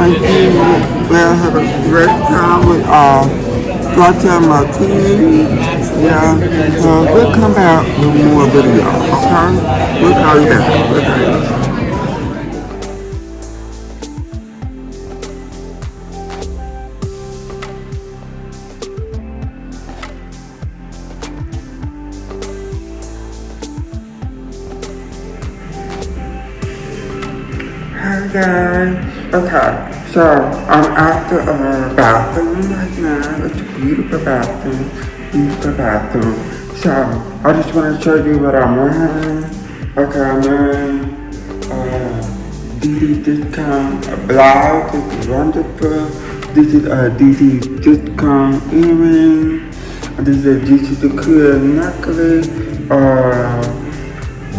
Thank you. We'll have a great time with Gotcha Martini. Yeah. We'll come back with more videos, okay? We'll call you back. We'll call you back. Hi guys. Okay, so I'm at the bathroom right now. It's a beautiful bathroom. Beautiful bathroom. So I just want to show you what I'm wearing. Okay, I'm wearing DD Discount blouse. It's wonderful. This is a DD Discount earring. This is the cool necklace.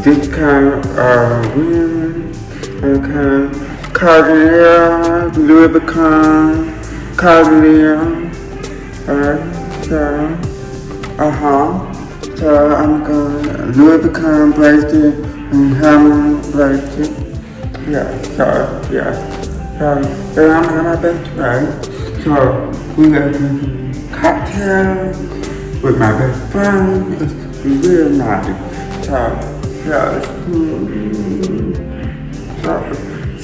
Discount ring. Okay. Cartier, Louis Vuitton, Cartier. So, So I'm going Louis Vuitton bracelet and Hammer bracelet. Yeah. So I'm at my best friend. So we got to cocktail with my best friend. It's real nice.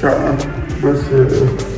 So, let's see.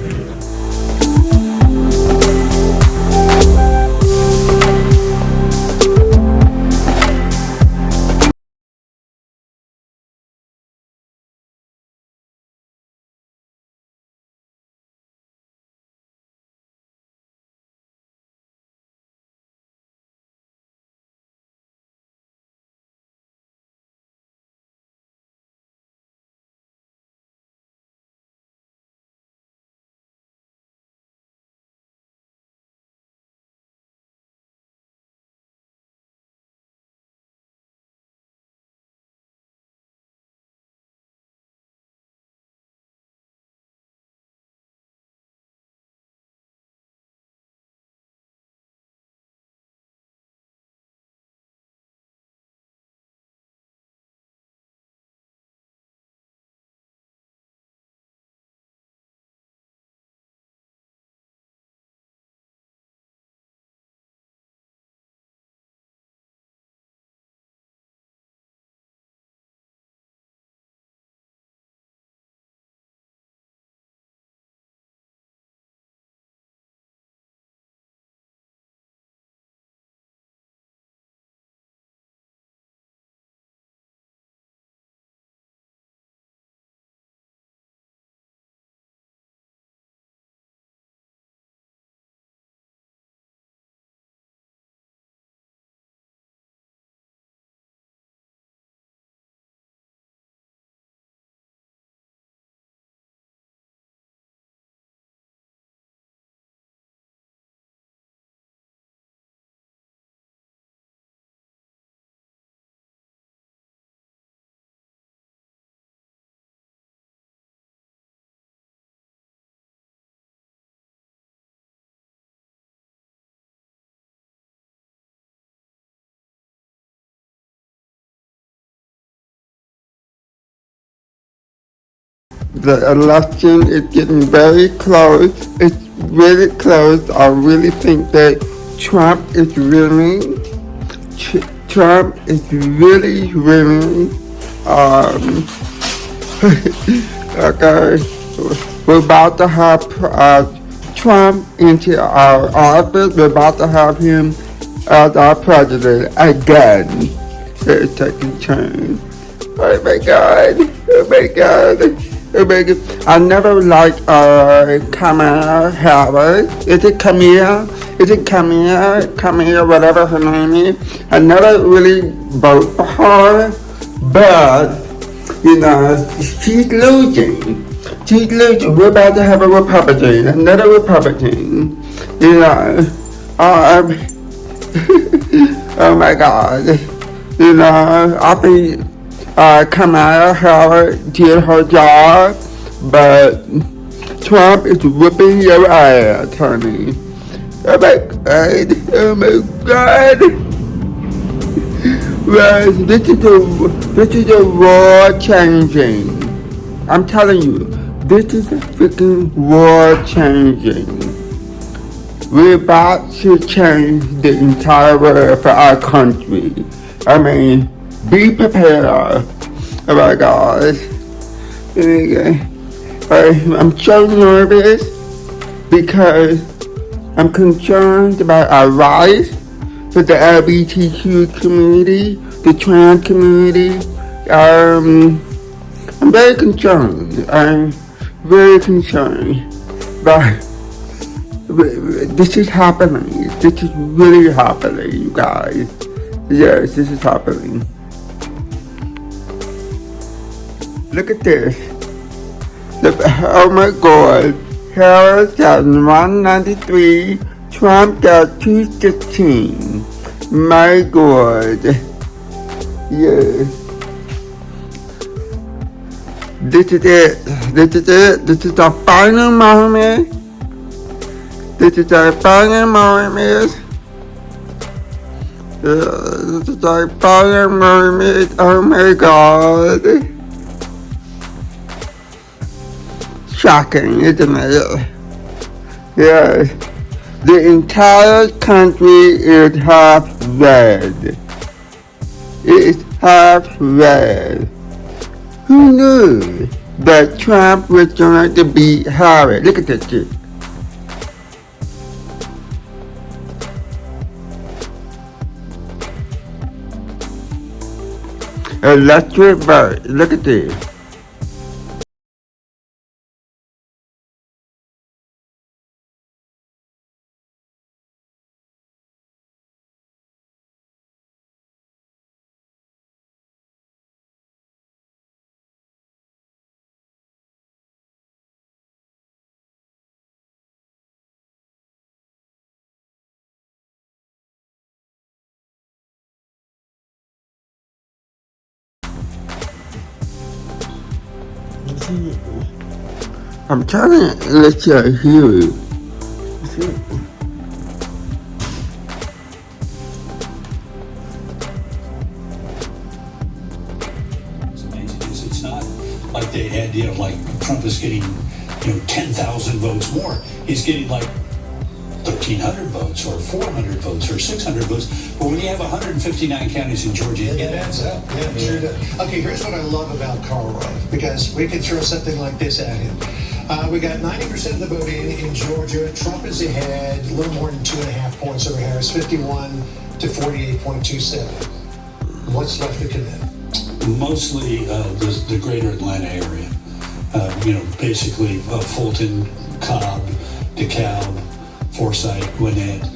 The election is getting very close. It's really close. I really think that Trump is winning. Trump is really winning. Okay, we're about to have Trump into our office. We're about to have him as our president again. It's taking turns. Oh my God! Oh my God! Oh my God! I never liked Kamala Harris. Is it Camilla? Is it Camilla? Camilla, whatever her name is. I never really vote for her, but you know, she's losing. She's losing. We're about to have a Republican, another Republican. You know, oh my God. You know, I think Kamala Harris did her job, but Trump is whipping your ass, honey. Oh my God. Oh my God. Well, this is the world changing. I'm telling you, This is a freaking world changing. We're about to change the entire world for our country. I mean, be prepared. Oh my gosh. Okay. I'm so nervous because I'm concerned about our rights for the LGBTQ community, the trans community. I'm very concerned. I'm very concerned. But this is happening. This is really happening, you guys. Yes, this is happening. Look at this. Oh my god. Harris got 193. Trump got 216. My god. Yes. This is it. This is it. This is the final moment. This is our final moment. This is our final moment. Oh my god. Shocking, isn't it? Yes. The entire country is half red. It is half red. Who knew that Trump was going to beat Harris? Look at this shit. Electric vote. Look at this. I'm trying to let you hear it. It's amazing because it's not like they had, like Trump is getting, 10,000 votes more. He's getting like 1,300 votes or 400 votes or 600 votes. But when you have 159 counties in Georgia, it adds up. Yeah, it sure does. Okay, here's what I love about Karl Rove, because we could throw something like this at him. We got 90% of the vote in Georgia. Trump is ahead, a little more than 2.5 points over Harris, 51 to 48.27. What's left to commit? Mostly the greater Atlanta area. Basically Fulton, Cobb, DeKalb, Forsyth, Gwinnett,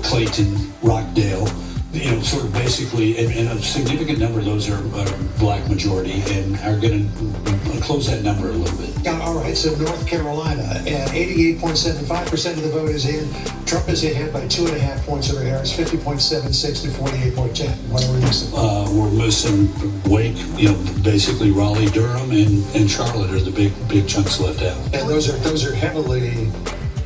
Clayton, Rockdale. Sort of basically, and a significant number of those are black majority and are going to close that number a little bit. All right, so North Carolina, at 88.75% of the vote is in. Trump is ahead by 2.5 points over Harris, 50.76 to 48.10. What are we missing? We're missing Wake, basically Raleigh, Durham, and Charlotte are the big chunks left out. And those are heavily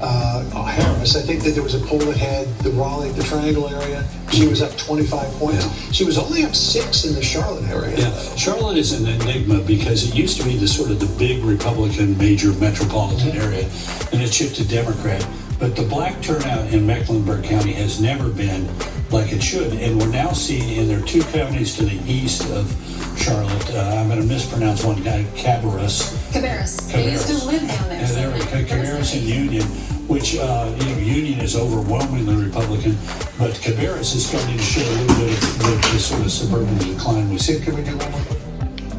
Harris. I think that there was a poll that had the Raleigh, the Triangle area. She was up 25 points. Yeah. She was only up 6 in the Charlotte area. Yeah, Charlotte is an enigma because it used to be the big Republican major metropolitan area, and it shifted Democrat. But the black turnout in Mecklenburg County has never been like it should, and we're now seeing in their 2 counties to the east of Charlotte. I'm going to mispronounce one guy, Cabarrus. I used to live down there. So Cabarrus and Union, which Union is overwhelmingly Republican, but Cabarrus is starting to show a little bit of the sort of suburban decline we see. Can we do one more?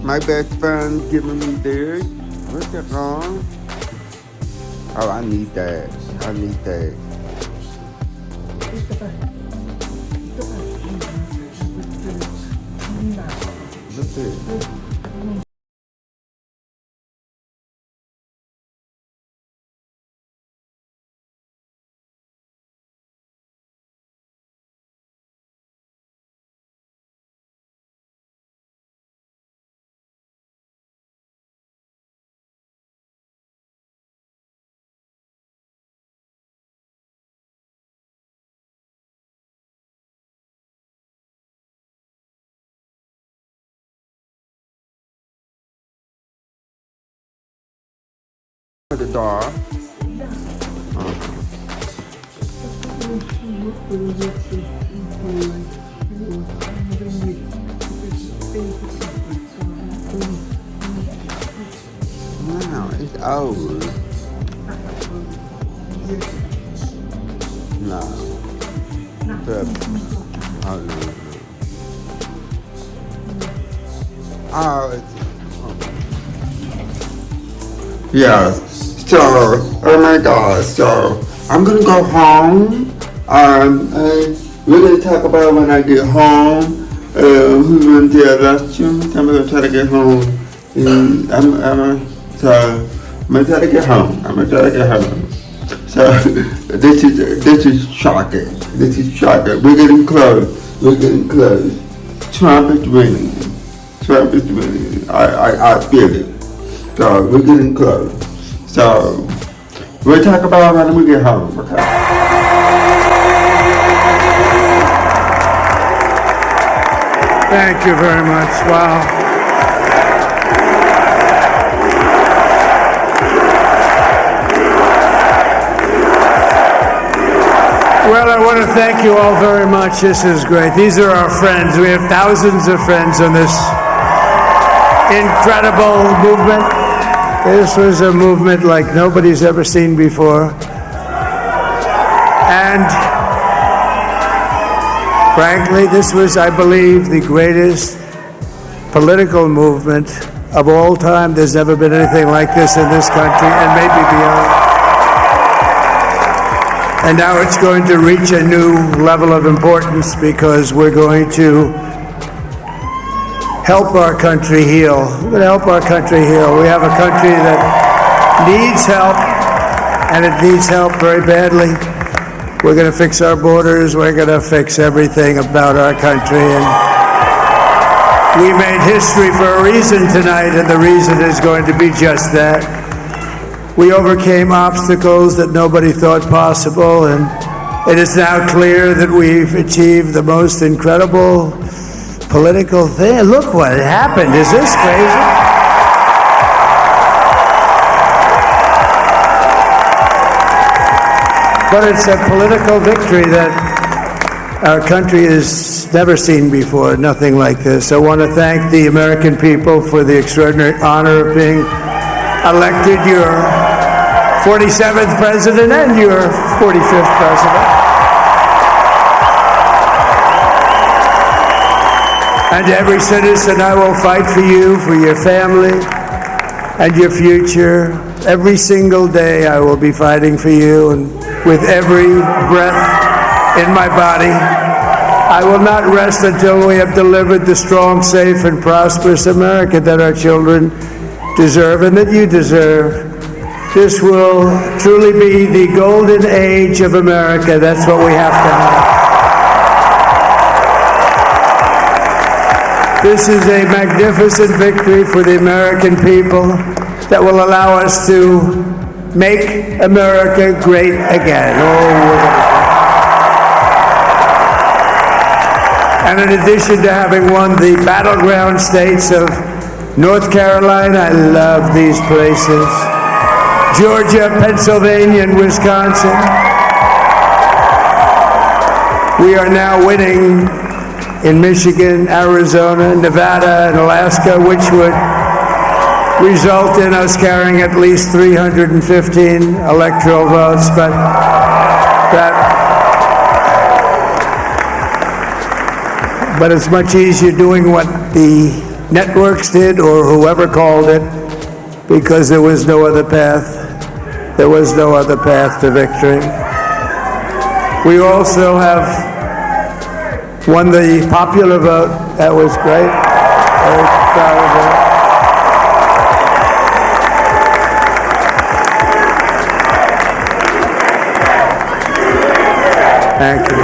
My best friend giving me this. What's that wrong? Oh, I need that. I need that. Look at it. the door. Wow, it's old. No. Yeah. So, oh my God. So, I'm gonna go home. And we're gonna talk about when I get home. Who's gonna do the elections? I'm gonna try to get home. And I'm gonna try to get home. So this is shocking. We're getting close. Trump is winning. I feel it. So we're getting close. So we'll talk about when we get home. Okay. Thank you very much. Wow. Well, I want to thank you all very much. This is great. These are our friends. We have thousands of friends on this incredible movement. This was a movement like nobody's ever seen before. And frankly, this was, I believe, the greatest political movement of all time. There's never been anything like this in this country, and maybe beyond. And now it's going to reach a new level of importance because we're going to help our country heal. We're going to help our country heal. We have a country that needs help, and it needs help very badly. We're going to fix our borders. We're going to fix everything about our country. And we made history for a reason tonight, and the reason is going to be just that. We overcame obstacles that nobody thought possible, and it is now clear that we've achieved the most incredible political thing. Look what happened. Is this crazy? But it's a political victory that our country has never seen before, nothing like this. I want to thank the American people for the extraordinary honor of being elected your 47th president and your 45th president. And every citizen, I will fight for you, for your family, and your future. Every single day I will be fighting for you, and with every breath in my body, I will not rest until we have delivered the strong, safe, and prosperous America that our children deserve and that you deserve. This will truly be the golden age of America. That's what we have to have. This is a magnificent victory for the American people that will allow us to make America great again. And in addition to having won the battleground states of North Carolina, I love these places, Georgia, Pennsylvania, and Wisconsin, we are now winning in Michigan, Arizona, Nevada, and Alaska, which would result in us carrying at least 315 electoral votes, but it's much easier doing what the networks did or whoever called it, because there was no other path. There was no other path to victory. We also have won the popular vote. That was great. Very proud of that. Thank you.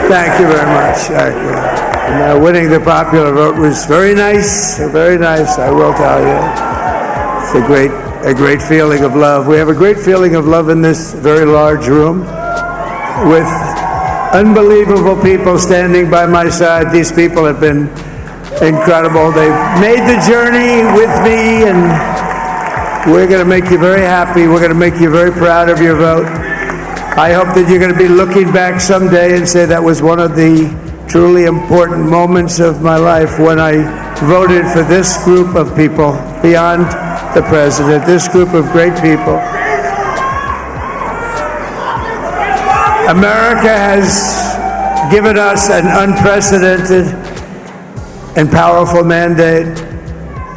Thank you very much. Thank you. And, winning the popular vote was very nice, I will tell you. It's a great feeling of love. We have a great feeling of love in this very large room with unbelievable people standing by my side. These people have been incredible. They've made the journey with me, and we're going to make you very happy. We're going to make you very proud of your vote. I hope that you're going to be looking back someday and say that was one of the truly important moments of my life when I voted for this group of people beyond the president, this group of great people. America has given us an unprecedented and powerful mandate.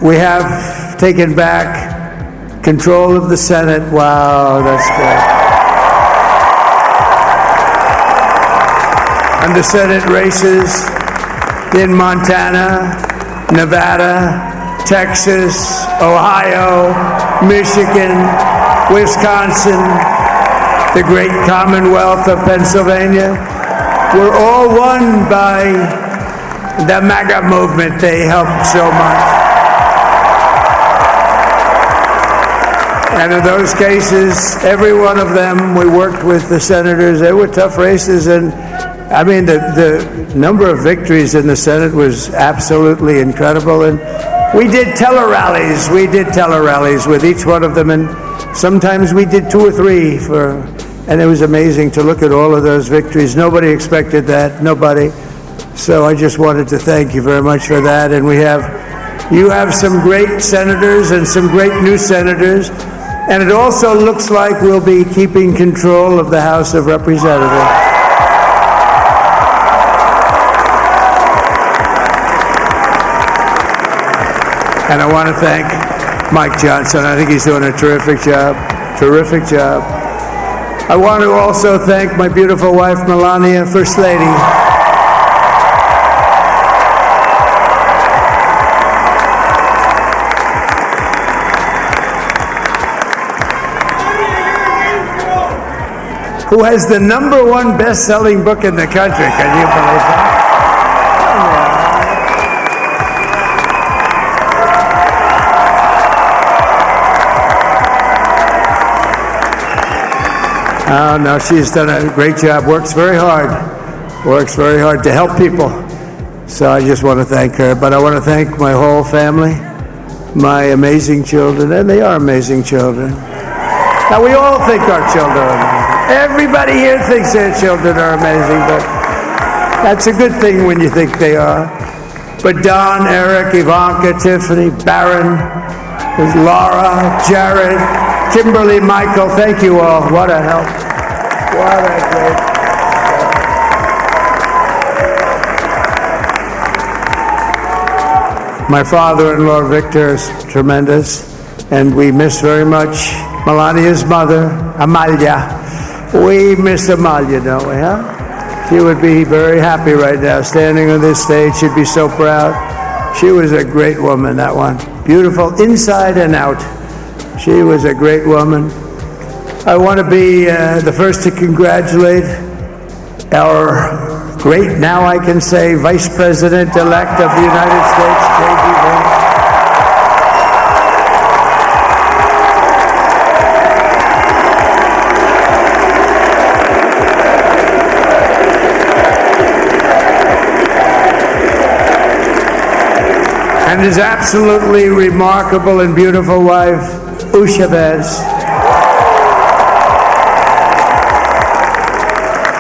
We have taken back control of the Senate. Wow, that's great. And the Senate races in Montana, Nevada, Texas, Ohio, Michigan, Wisconsin, the great Commonwealth of Pennsylvania, were all won by the MAGA movement. They helped so much. And in those cases, every one of them, we worked with the senators. They were tough races, and I mean, the number of victories in the Senate was absolutely incredible. And we did tele-rallies. We did tele-rallies with each one of them, and sometimes we did 2 or 3 and it was amazing to look at all of those victories. Nobody expected that, nobody. So I just wanted to thank you very much for that. And you have some great senators and some great new senators. And it also looks like we'll be keeping control of the House of Representatives. And I want to thank Mike Johnson. I think he's doing a terrific job. Terrific job. I want to also thank my beautiful wife, Melania, First Lady. Who has the #1 best-selling book in the country. Can you believe that? Oh, no, she's done a great job, works very hard to help people. So I just want to thank her. But I want to thank my whole family, my amazing children, and they are amazing children. Now, we all think our children are amazing. Everybody here thinks their children are amazing, but that's a good thing when you think they are. But Don, Eric, Ivanka, Tiffany, Barron, Laura, Jared, Kimberly, Michael, thank you all. What a help. What a great help. My father-in-law, Victor, is tremendous, and we miss very much Melania's mother, Amalia. We miss Amalia, don't we, huh? She would be very happy right now, standing on this stage. She'd be so proud. She was a great woman, that one. Beautiful inside and out. She was a great woman. I want to be the first to congratulate our great, now I can say, Vice President-elect of the United States, J.D. Vance. And his absolutely remarkable and beautiful wife, Usha Vance.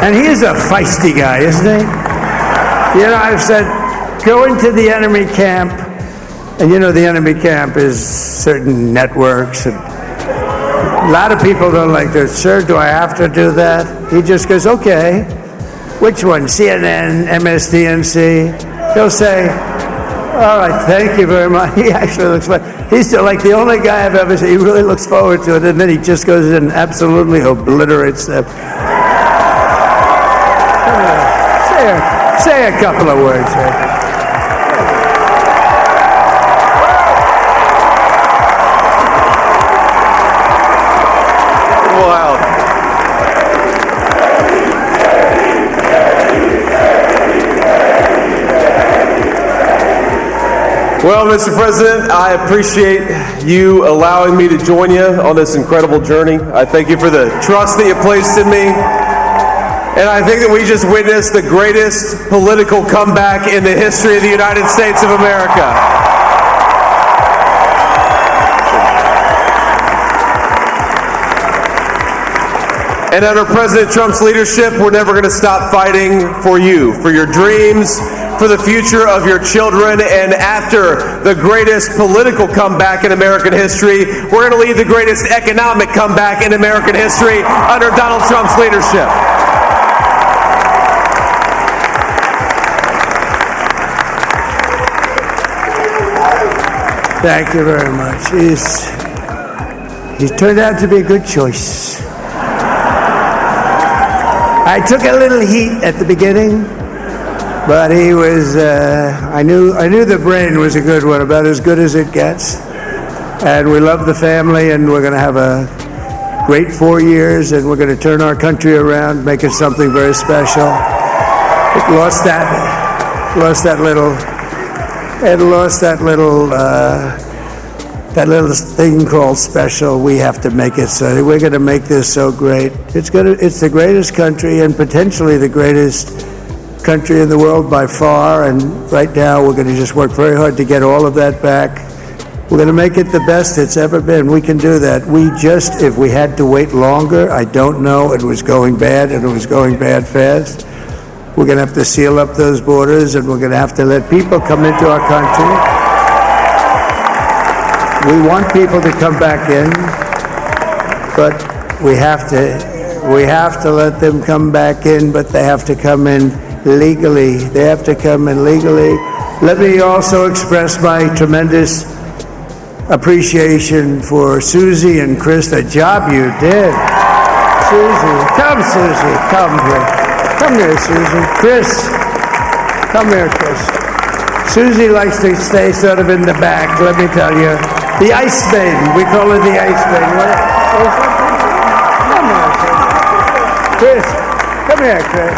And he's a feisty guy, isn't he? You know, I've said, go into the enemy camp, and you know the enemy camp is certain networks, and a lot of people don't like this. Sir, do I have to do that? He just goes, okay. Which one? CNN, MSDNC? He'll say, all right, thank you very much. He actually looks like, he's like the only guy I've ever seen. He really looks forward to it, and then he just goes in and absolutely obliterates them. Say a couple of words. Wow. Well, Mr. President, I appreciate you allowing me to join you on this incredible journey. I thank you for the trust that you placed in me. And I think that we just witnessed the greatest political comeback in the history of the United States of America. And under President Trump's leadership, we're never going to stop fighting for you, for your dreams, for the future of your children. And after the greatest political comeback in American history, we're going to lead the greatest economic comeback in American history under Donald Trump's leadership. Thank you very much. He's turned out to be a good choice. I took a little heat at the beginning, but he was, I knew the brain was a good one, about as good as it gets. And we love the family, and we're going to have a great 4 years, and we're going to turn our country around, make it something very special. It lost that little thing called special. We have to make it so. We're going to make this so great. It's the greatest country, and potentially the greatest country in the world by far. And right now, we're going to just work very hard to get all of that back. We're going to make it the best it's ever been. We can do that. If we had to wait longer, I don't know. It was going bad, and it was going bad fast. We're going to have to seal up those borders, and we're going to have to let people come into our country. We want people to come back in, but we have to let them come back in, but they have to come in legally. They have to come in legally. Let me also express my tremendous appreciation for Susie and Chris, the job you did. Susie, come here. Come here, Susie. Chris, come here, Chris. Susie likes to stay sort of in the back, let me tell you. The Ice Maiden, we call her the Ice Maiden. Come here, Chris. Come here, Chris.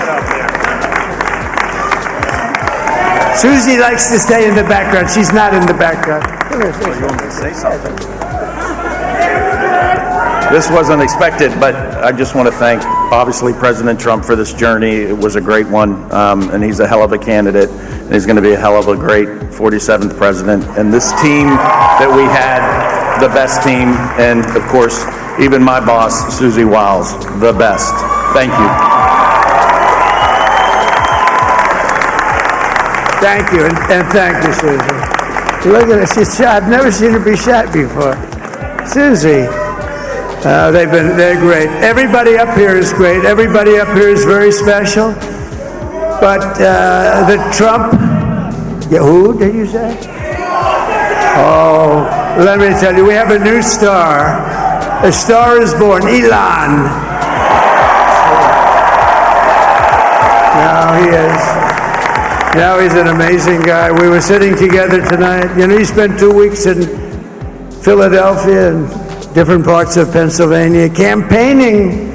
Susie likes to stay in the background. She's not in the background. Come here, Susie. You want me to say something? This wasn't expected, but I just want to thank, obviously, President Trump for this journey. It was a great one, and he's a hell of a candidate, and he's going to be a hell of a great 47th president. And this team that we had, the best team, and, of course, even my boss, Susie Wiles, the best. Thank you. Thank you, and thank you, Susie. Look at her, she's shot. I've never seen her be shot before. Susie. They're great. Everybody up here is great. Everybody up here is very special. But the Trump, who did you say? Oh, let me tell you, we have a new star. A star is born, Elon. Now he is. Now he's an amazing guy. We were sitting together tonight. You know, he spent 2 weeks in Philadelphia and different parts of Pennsylvania, campaigning.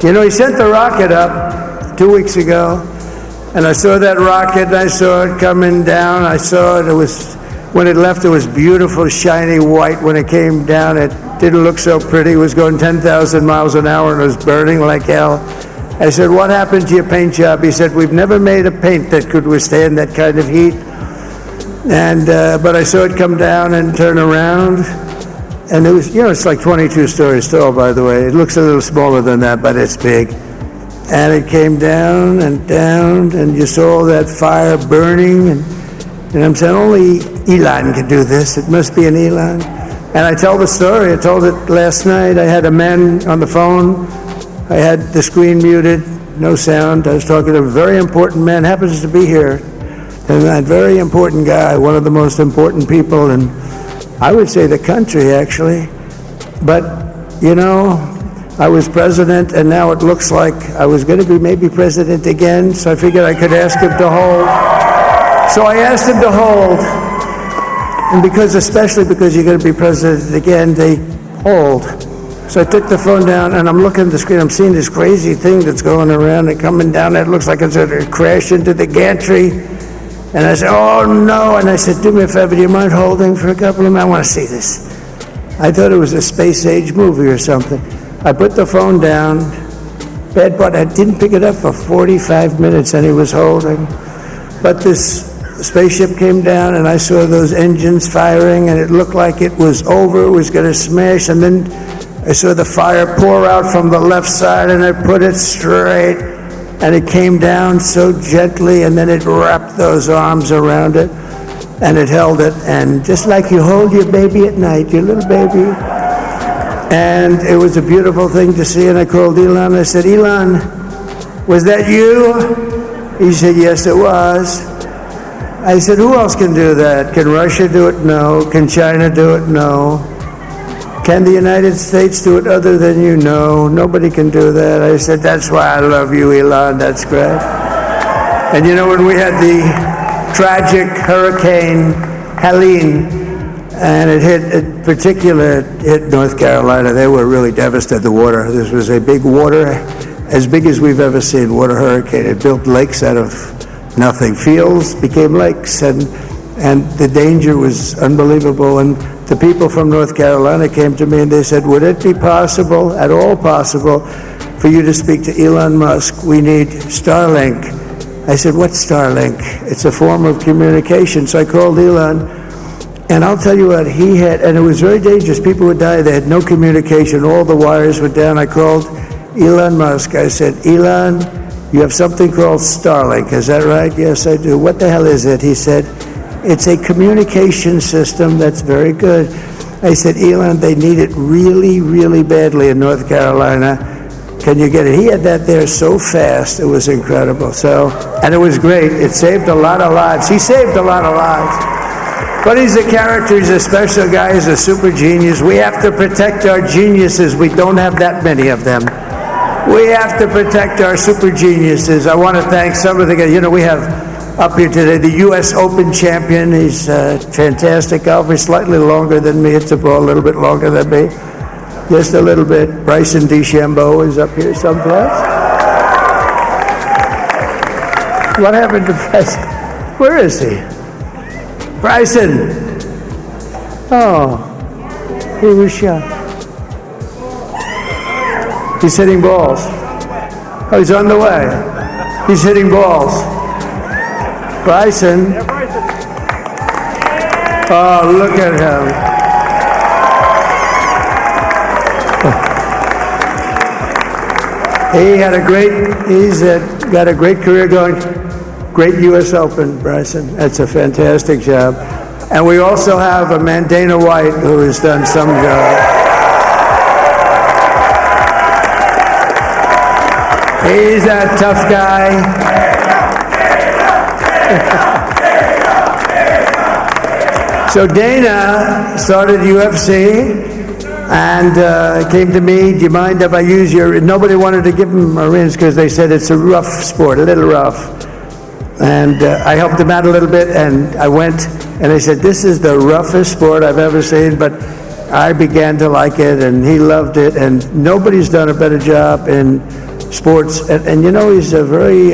You know, he sent the rocket up 2 weeks ago, and I saw that rocket, and I saw it coming down. I saw it. When it left, it was beautiful, shiny white. When it came down, it didn't look so pretty. It was going 10,000 miles an hour, and it was burning like hell. I said, what happened to your paint job? He said, we've never made a paint that could withstand that kind of heat. And but I saw it come down and turn around. And it was, you know, it's like 22 stories tall, by the way. It looks a little smaller than that, but it's big. And it came down, and you saw all that fire burning. And I'm saying, only Elon could do this. It must be an Elon. And I tell the story. I told it last night. I had a man on the phone. I had the screen muted, no sound. I was talking to a very important man, happens to be here. And a very important guy, one of the most important people in, I would say, the country, actually. But, you know, I was president, and now it looks like I was going to be maybe president again, so I figured I could ask him to hold. So I asked him to hold, and especially because you're going to be president again, they hold. So I took the phone down, and I'm looking at the screen. I'm seeing this crazy thing that's going around and coming down. It looks like it's going to crash into the gantry. And I said, oh, no. And I said, do me a favor, do you mind holding for a couple of minutes? I want to see this. I thought it was a space age movie or something. I put the phone down, bad part. I didn't pick it up for 45 minutes, and he was holding. But this spaceship came down, and I saw those engines firing, and it looked like it was over, it was going to smash, and then I saw the fire pour out from the left side, and I put it straight, and it came down so gently, and then it wrapped those arms around it, and it held it, and just like you hold your baby at night, your little baby. And it was a beautiful thing to see, and I called Elon. I said, Elon, was that you? He said, yes, it was. I said, who else can do that? Can Russia do it? No. Can China do it? No. Can the United States do it other than you? No. Nobody can do that. I said, that's why I love you, Elon. That's great. And you know, when we had the tragic Hurricane Helene, and it hit North Carolina, they were really devastated, the water. This was a big water, as big as we've ever seen, water hurricane. It built lakes out of nothing. Fields became lakes, and the danger was unbelievable. And the people from North Carolina came to me and they said, would it be possible, at all possible, for you to speak to Elon Musk? We need Starlink. I said, what's Starlink? It's a form of communication. So I called Elon, and I'll tell you what, he had, and it was very dangerous. People would die. They had no communication. All the wires were down. I called Elon Musk. I said, Elon, you have something called Starlink. Is that right? Yes, I do. What the hell is it? He said, it's a communication system that's very good. I said, Elon, they need it really, really badly in North Carolina. Can you get it? He had that there so fast. It was incredible. So, and it was great. It saved a lot of lives. He saved a lot of lives. But he's a character. He's a special guy. He's a super genius. We have to protect our geniuses. We don't have that many of them. We have to protect our super geniuses. I want to thank some of the guys. You know, we have up here today the U.S. Open champion. He's a fantastic golfer. He's slightly longer than me. It's a ball a little bit longer than me. Just a little bit. Bryson DeChambeau is up here someplace. What happened to Bryson? Where is he? Bryson! Oh, he was shot. He's hitting balls. Oh, he's on the way. He's hitting balls. Bryson. Oh, look at him. He's got a great career going. Great U.S. Open, Bryson. That's a fantastic job. And we also have a man, Dana White, who has done some job. He's a tough guy. So Dana started UFC and came to me, do you mind if I use your... Nobody wanted to give him a rinse because they said it's a rough sport, a little rough. And I helped him out a little bit, and I went, and I said, this is the roughest sport I've ever seen, but I began to like it, and he loved it, and nobody's done a better job in sports. And you know, he's a very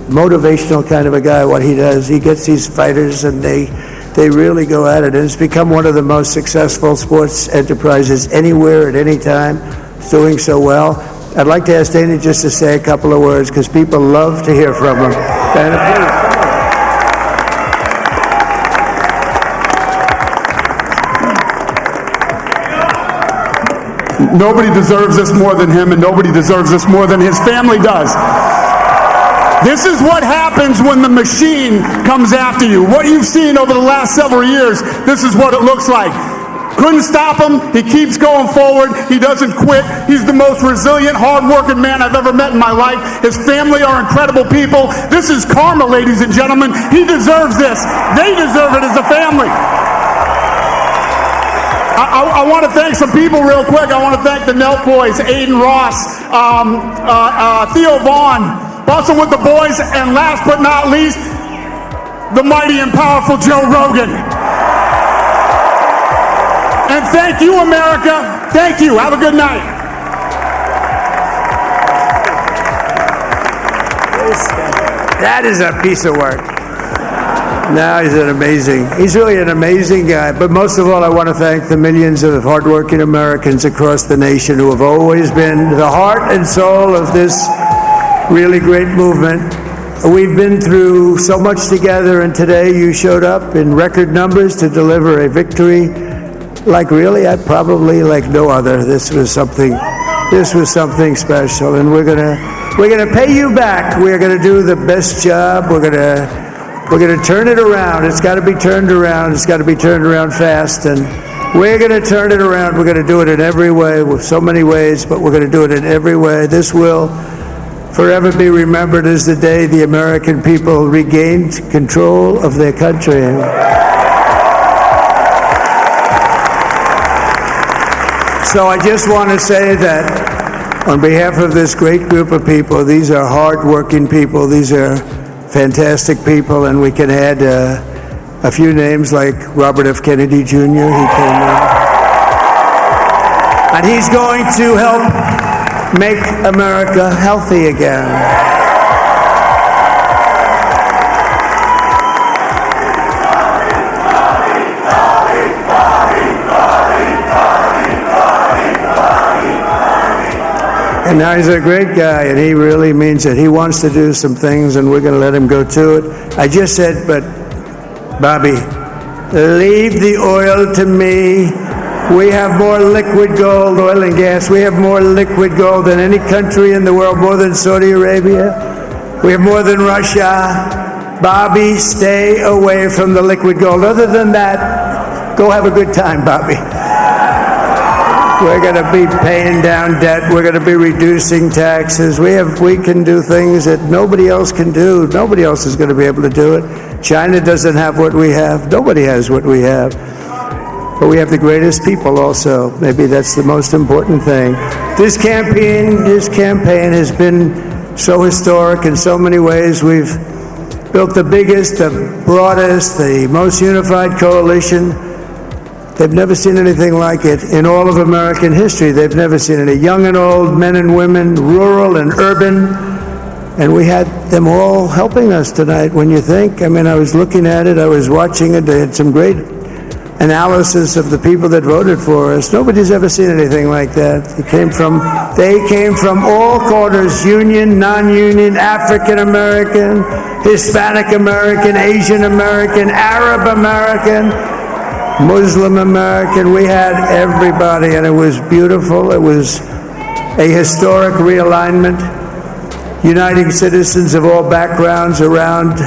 motivational kind of a guy, what he does. He gets these fighters, and they really go at it, and it's become one of the most successful sports enterprises anywhere at any time. It's doing so well. I'd like to ask Dana just to say a couple of words, because people love to hear from him. Dana, please. Nobody deserves this more than him, and nobody deserves this more than his family does. This is what happens when the machine comes after you. What you've seen over the last several years, this is what it looks like. Couldn't stop him. He keeps going forward. He doesn't quit. He's the most resilient, hard-working man I've ever met in my life. His family are incredible people. This is karma, ladies and gentlemen. He deserves this. They deserve it as a family. I want to thank some people real quick. I want to thank the Nelk boys, Aiden Ross, Theo Vaughn, Bustin' with the Boys, and last but not least, the mighty and powerful Joe Rogan. And thank you, America. Thank you. Have a good night. That is a piece of work. Now he's really an amazing guy. But most of all, I want to thank the millions of hardworking Americans across the nation who have always been the heart and soul of this really great movement. We've been through so much together, and today you showed up in record numbers to deliver a victory like probably like no other. This was something special, and we're gonna pay you back. We're gonna do the best job. We're gonna turn it around. It's got to be turned around. It's got to be turned around fast, and we're gonna turn it around. We're gonna do it in every way, with so many ways, but we're gonna do it in every way. This will forever be remembered as the day the American people regained control of their country. So I just want to say that on behalf of this great group of people, these are hard-working people, these are fantastic people, and we can add a few names like Robert F. Kennedy Jr. He came in. And he's going to help make America healthy again. And now he's a great guy, and he really means it. He wants to do some things, and we're going to let him go to it. I just said, but Bobby, leave the oil to me. We have more liquid gold, oil and gas. We have more liquid gold than any country in the world, more than Saudi Arabia. We have more than Russia. Bobby, stay away from the liquid gold. Other than that, go have a good time, Bobby. We're going to be paying down debt. We're going to be reducing taxes. We can do things that nobody else can do. Nobody else is going to be able to do it. China doesn't have what we have. Nobody has what we have. But we have the greatest people also. Maybe that's the most important thing. This campaign has been so historic in so many ways. We've built the biggest, the broadest, the most unified coalition. They've never seen anything like it in all of American history. They've never seen it. Young and old, men and women, rural and urban. And we had them all helping us tonight. When you think, I mean, I was looking at it, I was watching it. They had some great analysis of the people that voted for us. Nobody's ever seen anything like that. They came from all quarters, union, non-union, African American, Hispanic American, Asian American, Arab American, Muslim American. We had everybody, and it was beautiful. It was a historic realignment, uniting citizens of all backgrounds around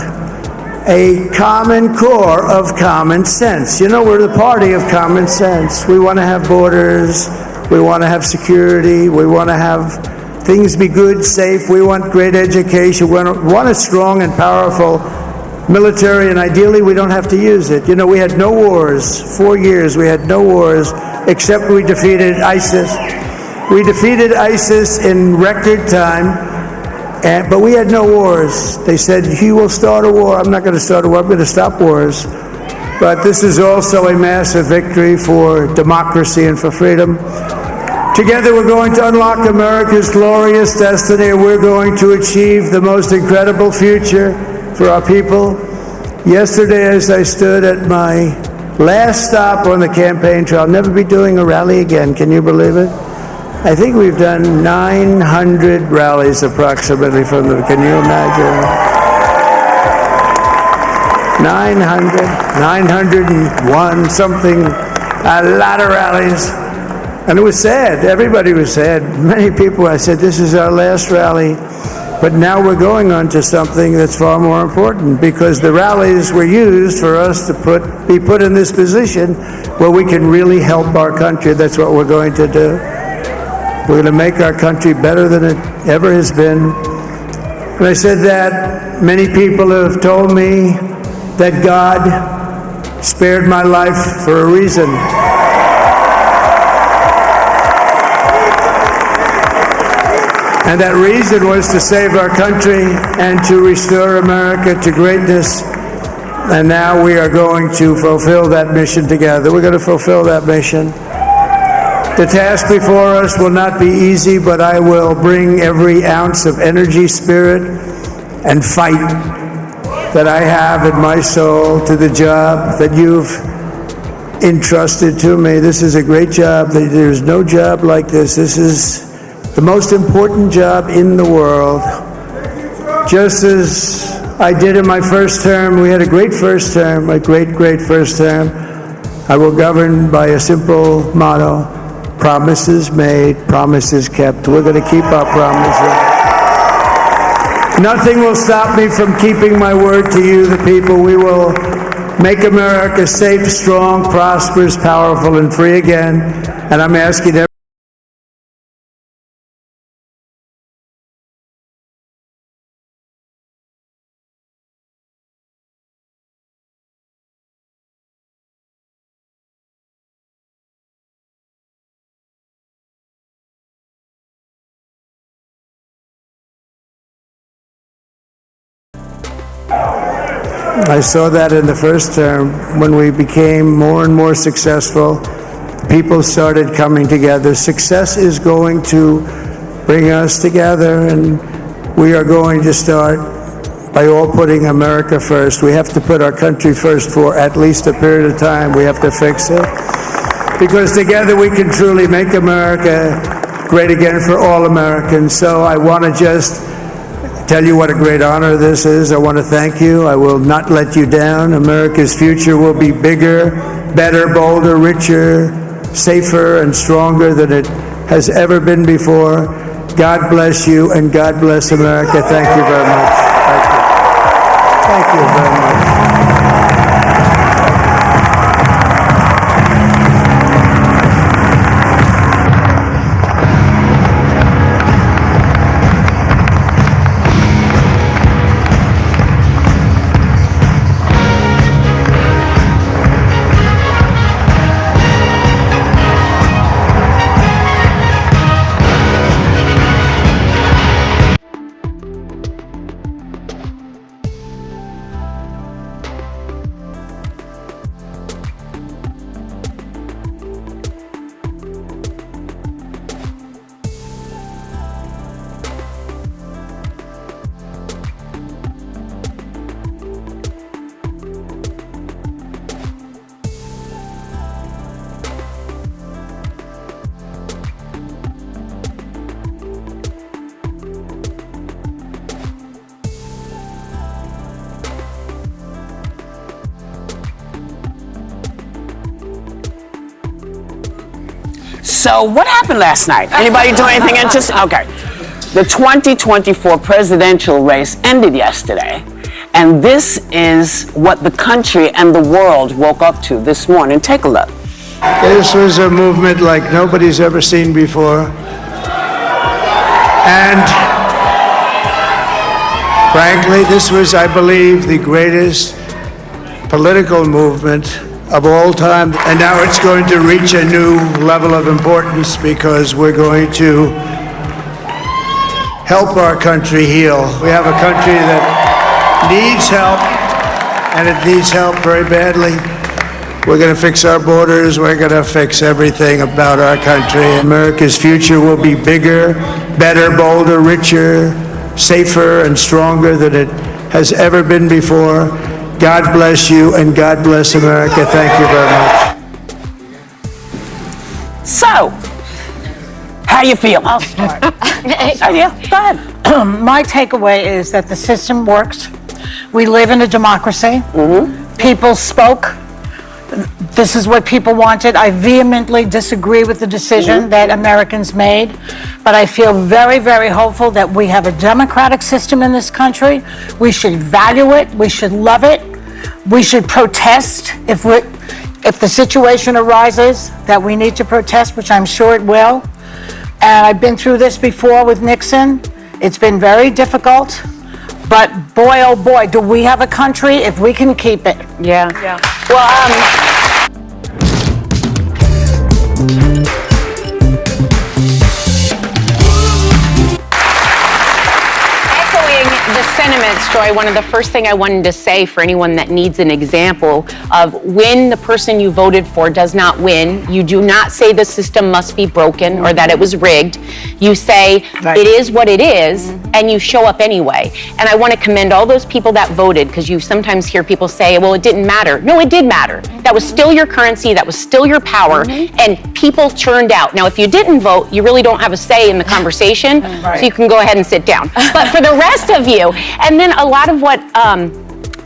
a common core of common sense. You know, we're the party of common sense. We want to have borders. We want to have security. We want to have things be good, safe. We want great education. We want a strong and powerful military, and ideally we don't have to use it. You know, we had no wars. 4 years we had no wars, except we defeated ISIS. We defeated ISIS in record time, but we had no wars. They said, he will start a war. I'm not going to start a war. I'm going to stop wars. But this is also a massive victory for democracy and for freedom. Together we're going to unlock America's glorious destiny, and we're going to achieve the most incredible future for our people. Yesterday, as I stood at my last stop on the campaign trail, I'll never be doing a rally again. Can you believe it? I think we've done 900 rallies approximately from them. Can you imagine? 901 something, a lot of rallies. And it was sad. Everybody was sad. Many people, I said, this is our last rally. But now we're going on to something that's far more important, because the rallies were used for us to be put in this position where we can really help our country. That's what we're going to do. We're going to make our country better than it ever has been. When I said that, many people have told me that God spared my life for a reason. And that reason was to save our country and to restore America to greatness. And now we are going to fulfill that mission together. We're going to fulfill that mission. The task before us will not be easy, but I will bring every ounce of energy, spirit, and fight that I have in my soul to the job that you've entrusted to me. This is a great job. There's no job like this. This is the most important job in the world. Just as I did in my first term, we had a great first term, a great first term. I will govern by a simple motto: promises made, promises kept. We're going to keep our promises. Nothing will stop me from keeping my word to you, the people. We will make America safe, strong, prosperous, powerful, and free again. And I'm asking everyone. I saw that in the first term when we became more and more successful. People started coming together. Success is going to bring us together, and we are going to start by all putting America first. We have to put our country first for at least a period of time. We have to fix it, because together we can truly make America great again for all Americans. So I want to just tell you what a great honor this is. I want to thank you. I will not let you down. America's future will be bigger, better, bolder, richer, safer, and stronger than it has ever been before. God bless you, and God bless America. Thank you very much. Thank you very much. So what happened last night? Anybody do anything interesting? Okay. The 2024 presidential race ended yesterday. And this is what the country and the world woke up to this morning. Take a look. This was a movement like nobody's ever seen before. And frankly, this was, I believe, the greatest political movement of all time. And now it's going to reach a new level of importance, because we're going to help our country heal. We have a country that needs help, and it needs help very badly. We're going to fix our borders. We're going to fix everything about our country. America's future will be bigger, better, bolder, richer, safer, and stronger than it has ever been before. God bless you, and God bless America. Thank you very much. So, how you feel? I'll start. Yeah, go ahead. My takeaway is that the system works. We live in a democracy. People spoke. This is what people wanted. I vehemently disagree with the decision that Americans made, but I feel very, very hopeful that we have a democratic system in this country. We should value it. We should love it. We should protest if the situation arises that we need to protest, which I'm sure it will. And I've been through this before with Nixon. It's been very difficult, but boy, oh boy, do we have a country if we can keep it. Yeah. Well, Echoing the sentiments Joy, one of the first thing I wanted to say for anyone that needs an example of when the person you voted for does not win, you do not say the system must be broken or that it was rigged. You say it is what it is, and you show up anyway. And I want to commend all those people that voted, because you sometimes hear people say, well, it didn't matter. No, it did matter. That was still your currency, that was still your power, and people turned out. Now, if you didn't vote, you really don't have a say in the conversation, so you can go ahead and sit down. But for the rest of you, and then a lot of what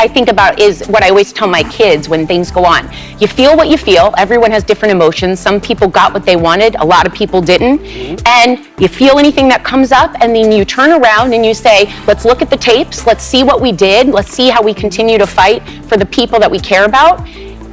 I think about is what I always tell my kids when things go on. You feel what you feel. Everyone has different emotions. Some people got what they wanted. A lot of people didn't. And you feel anything that comes up, and then you turn around and you say, let's look at the tapes. Let's see what we did. Let's see how we continue to fight for the people that we care about.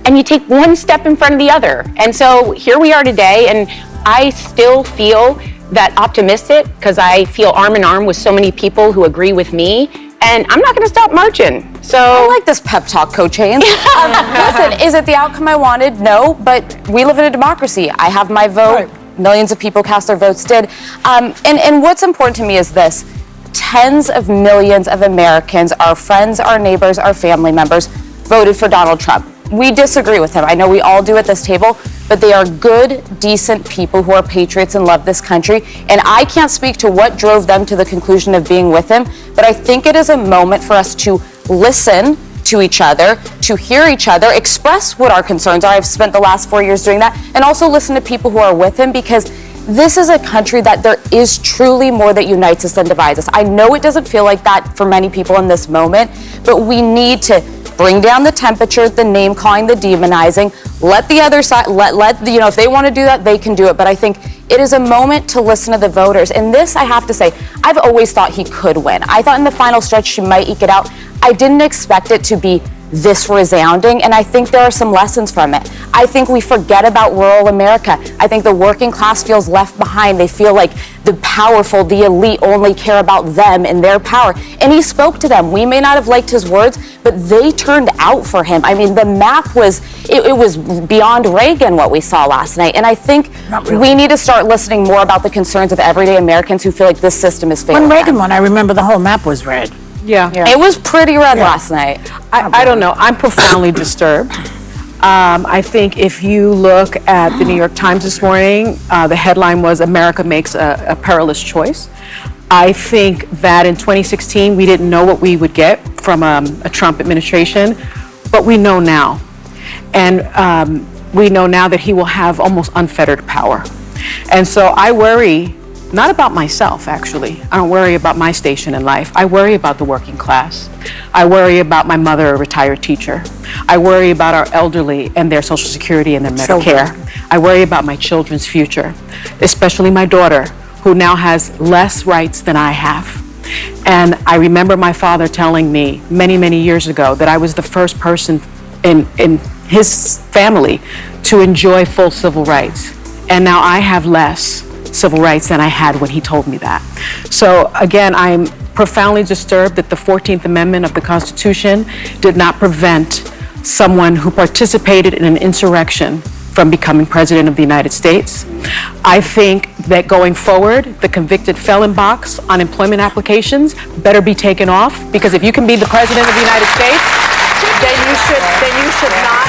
And you take one step in front of the other. And so here we are today, and I still feel that optimistic because I feel arm in arm with so many people who agree with me. And I'm not going to stop marching. So I like this pep talk, Coach Haynes. Listen, is it the outcome I wanted? No, but we live in a democracy. I have my vote. Millions of people cast their votes did. And what's important to me is this. Tens of millions of Americans, our friends, our neighbors, our family members, voted for Donald Trump. We disagree with him. I know we all do at this table, but they are good, decent people who are patriots and love this country. And I can't speak to what drove them to the conclusion of being with him, but I think it is a moment for us to listen to each other, to hear each other, express what our concerns are. I've spent the last 4 years doing that, and also listen to people who are with him, because this is a country that there is truly more that unites us than divides us. I know it doesn't feel like that for many people in this moment, but we need to bring down the temperature, the name calling, the demonizing, let the other side, if they want to do that, they can do it. But I think it is a moment to listen to the voters. And this, I have to say, I've always thought he could win. I thought in the final stretch she might eke it out. I didn't expect it to be this resounding, and I think there are some lessons from it. I think we forget about rural America. I think the working class feels left behind. They feel like the powerful, the elite only care about them and their power. And he spoke to them. We may not have liked his words, but they turned out for him. I mean, the math was, it was beyond Reagan what we saw last night. And I think we need to start listening more about the concerns of everyday Americans who feel like this system is failing. When Reagan won, I remember the whole map was red. Yeah. It was pretty red last night. I don't know. I'm profoundly disturbed. I think if you look at the New York Times this morning, the headline was America makes a perilous choice. I think that in 2016, we didn't know what we would get from a Trump administration, but we know now. And we know now that he will have almost unfettered power. And so I worry not about myself, actually. I don't worry about my station in life. I worry about the working class. I worry about my mother, a retired teacher. I worry about our elderly and their Social Security and their Medicare. I worry about my children's future, especially my daughter, who now has less rights than I have. And I remember my father telling me many, many years ago that I was the first person in his family to enjoy full civil rights. And now I have less civil rights than I had when he told me that. So again, I'm profoundly disturbed that the 14th Amendment of the Constitution did not prevent someone who participated in an insurrection from becoming president of the United States. I think that going forward, the convicted felon box on employment applications better be taken off, because if you can be the president of the United States, then you should not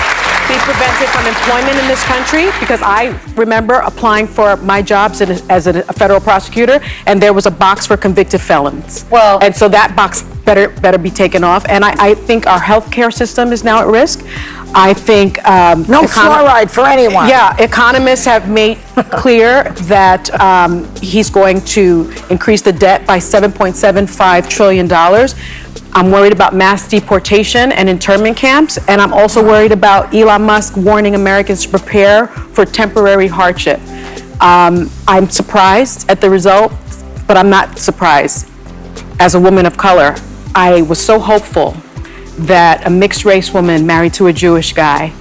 be prevented from employment in this country, because I remember applying for my jobs as a federal prosecutor, and there was a box for convicted felons. Well, and so that box better be taken off. And I think our healthcare system is now at risk. I think no fluoride for anyone. Yeah, economists have made clear that he's going to increase the debt by $7.75 trillion. I'm worried about mass deportation and internment camps, and I'm also worried about Elon Musk warning Americans to prepare for temporary hardship. I'm surprised at the result, but I'm not surprised. As a woman of color, I was so hopeful that a mixed race woman married to a Jewish guy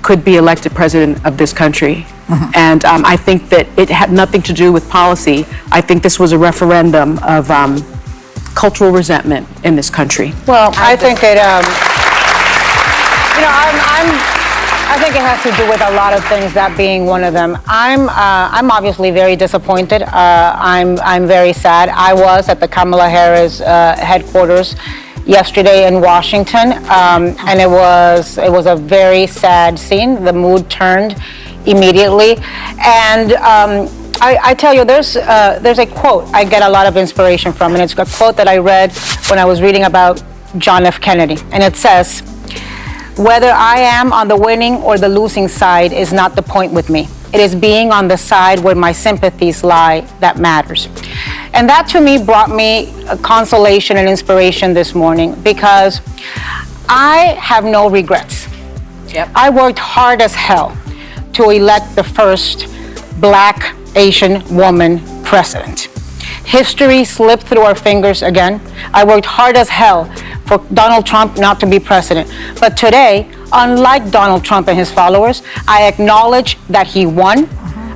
could be elected president of this country. And I think that it had nothing to do with policy. I think this was a referendum of cultural resentment in this country. Well, I think it, I think it has to do with a lot of things, that being one of them. I'm obviously very disappointed. I'm very sad. I was at the Kamala Harris headquarters yesterday in Washington, and it was a very sad scene. The mood turned immediately, and I tell you, there's a quote I get a lot of inspiration from, and it's a quote that I read when I was reading about John F. Kennedy, and it says, "Whether I am on the winning or the losing side is not the point with me. It is being on the side where my sympathies lie that matters." And that to me brought me a consolation and inspiration this morning, because I have no regrets. Yep. I worked hard as hell to elect the first Black Asian woman president. History slipped through our fingers again. I worked hard as hell for Donald Trump not to be president. But today, unlike Donald Trump and his followers, I acknowledge that he won.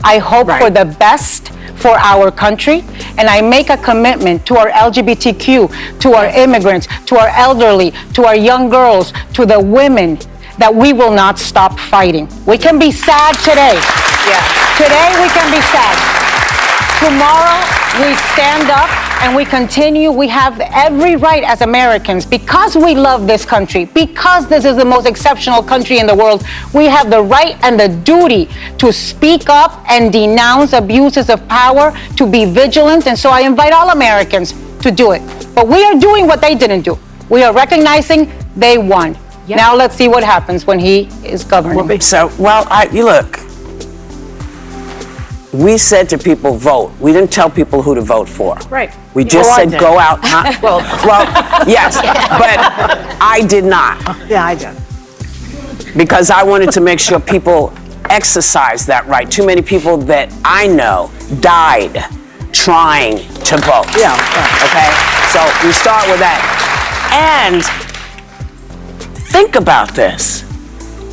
I hope for the best for our country, and I make a commitment to our LGBTQ, to our immigrants, to our elderly, to our young girls, to the women, that we will not stop fighting. We can be sad today. Today we can be sad. Tomorrow we stand up and we continue. We have every right as Americans, because we love this country, because this is the most exceptional country in the world, we have the right and the duty to speak up and denounce abuses of power, to be vigilant. And so I invite all Americans to do it. But we are doing what they didn't do. We are recognizing they won. Now let's see what happens when he is governing. So, you look, we said to people, vote. We didn't tell people who to vote for. Right. We just said go out. Well, yes, but I did not. Yeah, I did. Because I wanted to make sure people exercise that right. Too many people that I know died trying to vote. Yeah. Okay? So we start with that. And think about this.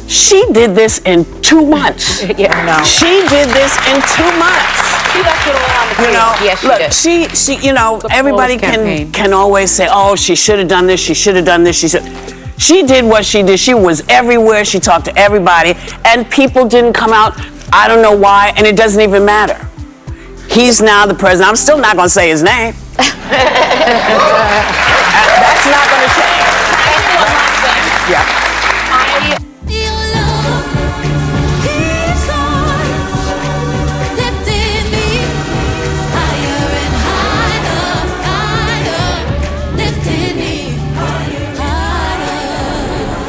She did this in 2 months. She did this in 2 months. She left it all on the You know, field. Yes, look, did. she, everybody can always say, oh, she should have done this, she should have done this, she did what she did. She was everywhere, she talked to everybody, and people didn't come out. I don't know why, and it doesn't even matter. He's now the president. I'm still not gonna say his name. That's not gonna change. Yeah.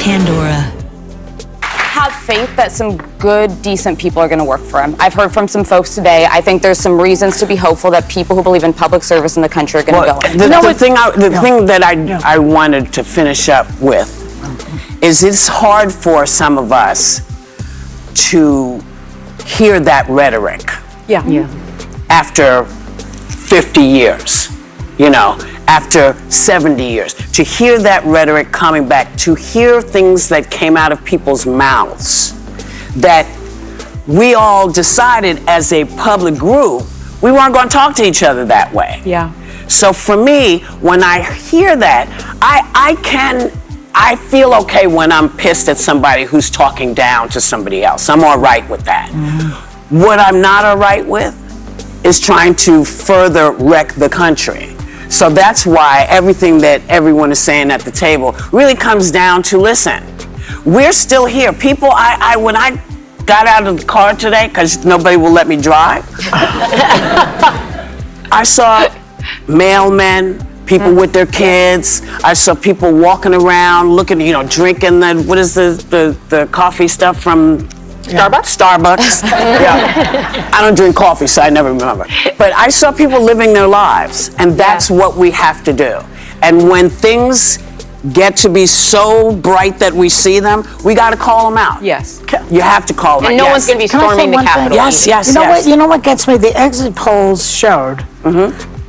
Pandora. Have faith that some good, decent people are going to work for him. I've heard from some folks today. I think there's some reasons to be hopeful that people who believe in public service in the country are going to go in. The thing that I wanted to finish up with is it's hard for some of us to hear that rhetoric. After 50 years, after 70 years, to hear that rhetoric coming back, to hear things that came out of people's mouths, that we all decided as a public group, we weren't going to talk to each other that way. Yeah. So for me, when I hear that, I feel okay when I'm pissed at somebody who's talking down to somebody else. I'm all right with that. Mm-hmm. What I'm not all right with is trying to further wreck the country. So that's why everything that everyone is saying at the table really comes down to, listen, we're still here. People, when I got out of the car today, because nobody will let me drive, I saw mailmen, people with their kids. I saw people walking around, looking, drinking the coffee stuff from Starbucks. Yeah. I don't drink coffee, so I never remember. But I saw people living their lives, and that's what we have to do. And when things get to be so bright that we see them, we got to call them out. Yes. You have to call them out. And no one's going to be storming the Capitol. Yes. You know what gets me? The exit polls showed,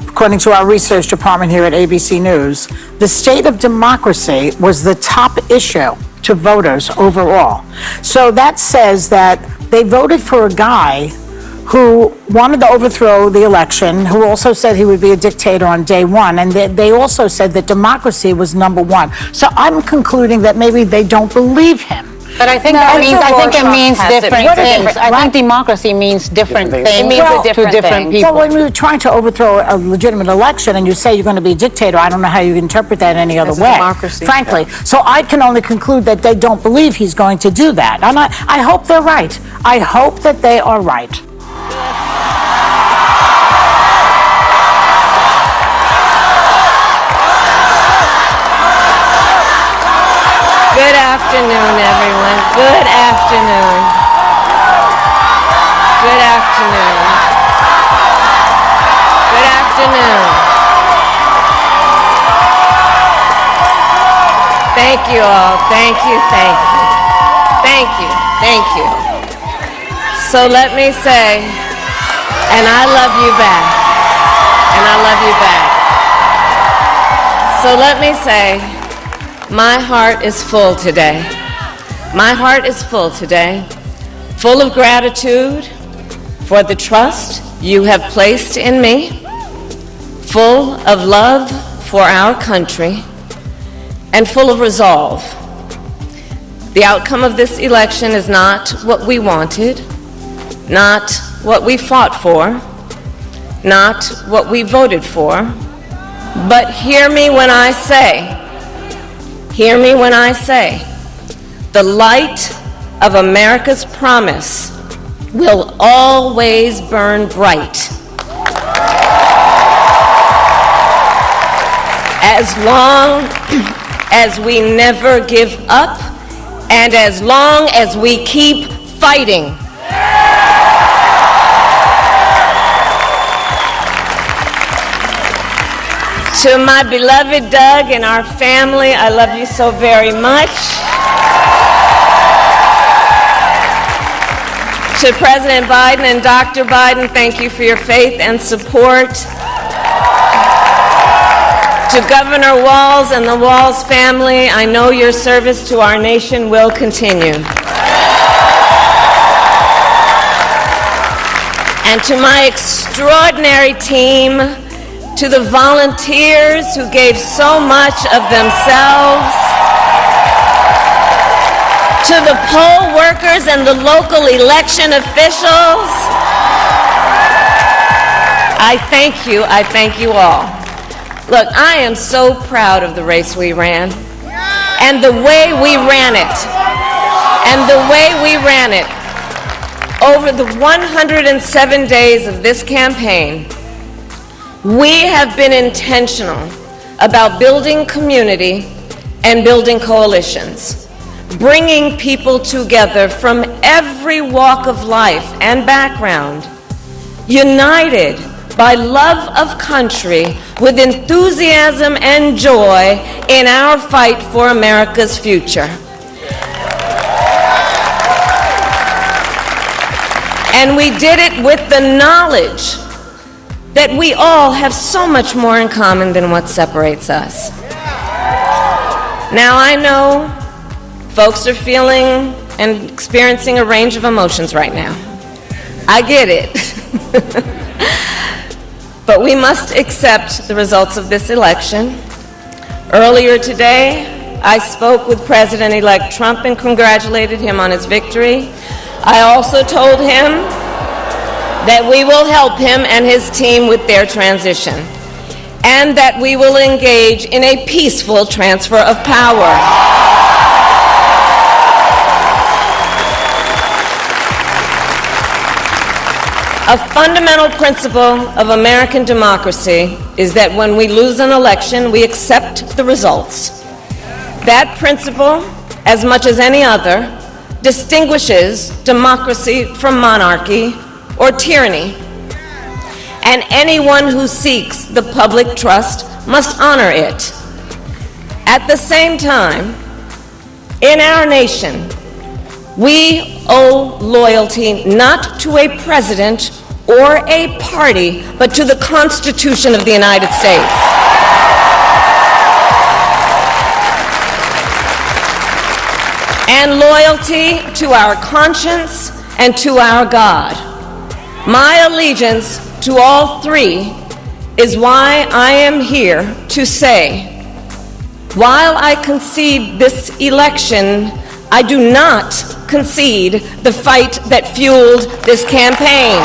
according to our research department here at ABC News, the state of democracy was the top issue to voters overall. So that says that they voted for a guy who wanted to overthrow the election, who also said he would be a dictator on day one, and they also said that democracy was number one. So I'm concluding that maybe they don't believe him. But I think No, it means different What is things. different? I think democracy means different things It means a to different different thing. people. Well, when you're trying to overthrow a legitimate election and you say you're going to be a dictator, I don't know how you interpret that any other It's a way. democracy. Frankly. So I can only conclude that they don't believe he's going to do that. And I hope they're right. I hope that they are right. Good afternoon, everyone. Good afternoon. Good afternoon. Good afternoon. Thank you all. Thank you, thank you. Thank you, thank you. So let me say, and I love you back. And I love you back. So let me say, my heart is full today. My heart is full today, full of gratitude for the trust you have placed in me, full of love for our country, and full of resolve. The outcome of this election is not what we wanted, not what we fought for, not what we voted for, but hear me when I say, the light of America's promise will always burn bright. As long as we never give up and as long as we keep fighting. To my beloved Doug and our family, I love you so very much. To President Biden and Dr. Biden, thank you for your faith and support. To Governor Walz and the Walz family, I know your service to our nation will continue. And to my extraordinary team, to the volunteers who gave so much of themselves, to the poll workers and the local election officials, I thank you all. Look, I am so proud of the race we ran, and the way we ran it, Over the 107 days of this campaign, we have been intentional about building community and building coalitions, bringing people together from every walk of life and background, united by love of country with enthusiasm and joy in our fight for America's future. And we did it with the knowledge that we all have so much more in common than what separates us. Now, I know folks are feeling and experiencing a range of emotions right now. I get it. But we must accept the results of this election. Earlier today, I spoke with President-elect Trump and congratulated him on his victory. I also told him that we will help him and his team with their transition, and that we will engage in a peaceful transfer of power. A fundamental principle of American democracy is that when we lose an election, we accept the results. That principle, as much as any other, distinguishes democracy from monarchy or tyranny. And anyone who seeks the public trust must honor it. At the same time, in our nation, we owe loyalty not to a president or a party, but to the Constitution of the United States. And loyalty to our conscience and to our God. My allegiance to all three is why I am here to say, while I concede this election I do not concede the fight that fueled this campaign.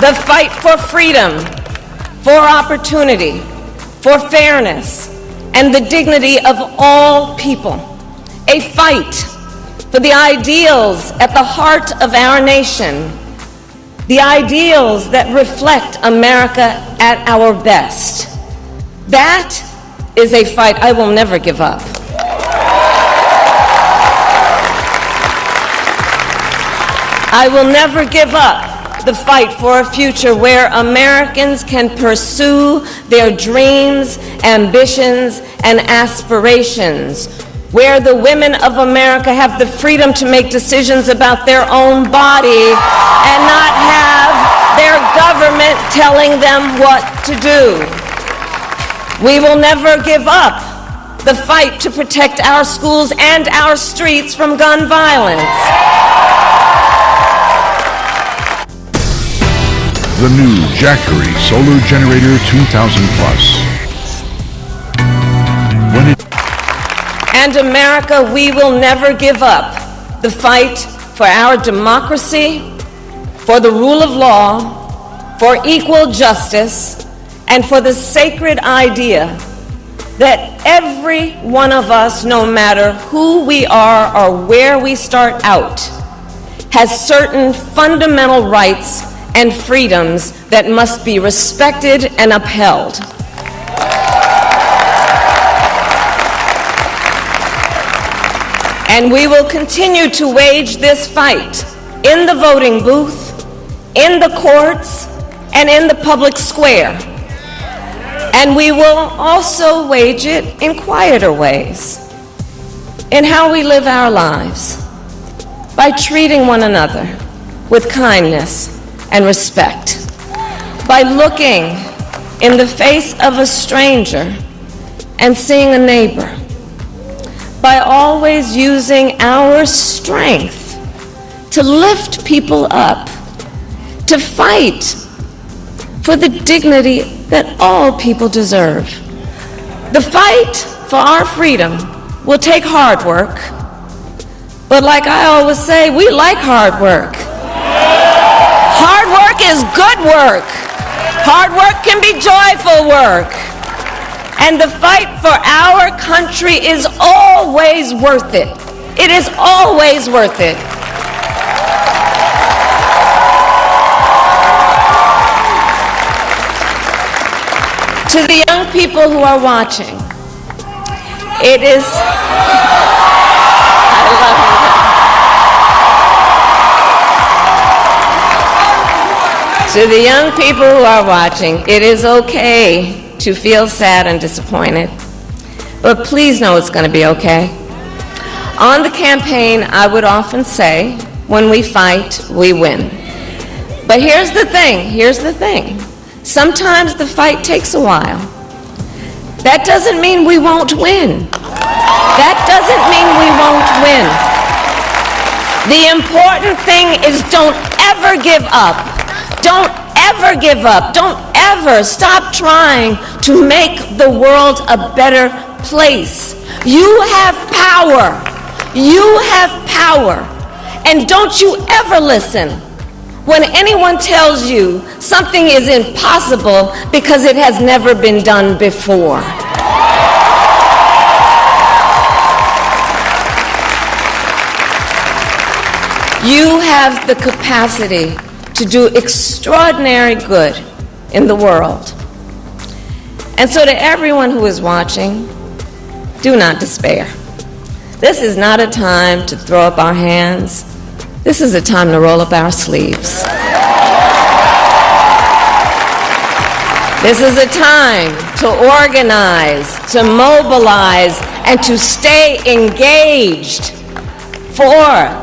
The fight for freedom, for opportunity, for fairness, and the dignity of all people. A fight for the ideals at the heart of our nation, the ideals that reflect America at our best. That is a fight I will never give up. I will never give up the fight for a future where Americans can pursue their dreams, ambitions, and aspirations, where the women of America have the freedom to make decisions about their own body and not have their government telling them what to do. We will never give up the fight to protect our schools and our streets from gun violence. The new Jackery Solar Generator 2000 Plus. And America, we will never give up the fight for our democracy, for the rule of law, for equal justice, and for the sacred idea that every one of us, no matter who we are or where we start out, has certain fundamental rights and freedoms that must be respected and upheld. And we will continue to wage this fight in the voting booth, in the courts, and in the public square. And we will also wage it in quieter ways, in how we live our lives, by treating one another with kindness and respect, by looking in the face of a stranger and seeing a neighbor, by always using our strength to lift people up, to fight for the dignity that all people deserve. The fight for our freedom will take hard work, but like I always say, we like hard work. Hard work is good work. Hard work can be joyful work. And the fight for our country is always worth it. It is always worth it. To the young people who are watching, it is, I love you. To the young people who are watching, it is okay to feel sad and disappointed, but please know it's going to be okay. On the campaign, I would often say, when we fight, we win. But here's the thing. Sometimes the fight takes a while. That doesn't mean we won't win. That doesn't mean we won't win. The important thing is don't ever give up. Don't ever give up. Don't ever stop trying to make the world a better place. You have power. You have power. And don't you ever listen when anyone tells you something is impossible because it has never been done before. You have the capacity to do extraordinary good in the world. And so to everyone who is watching, do not despair. This is not a time to throw up our hands. This is a time to roll up our sleeves. This is a time to organize, to mobilize, and to stay engaged for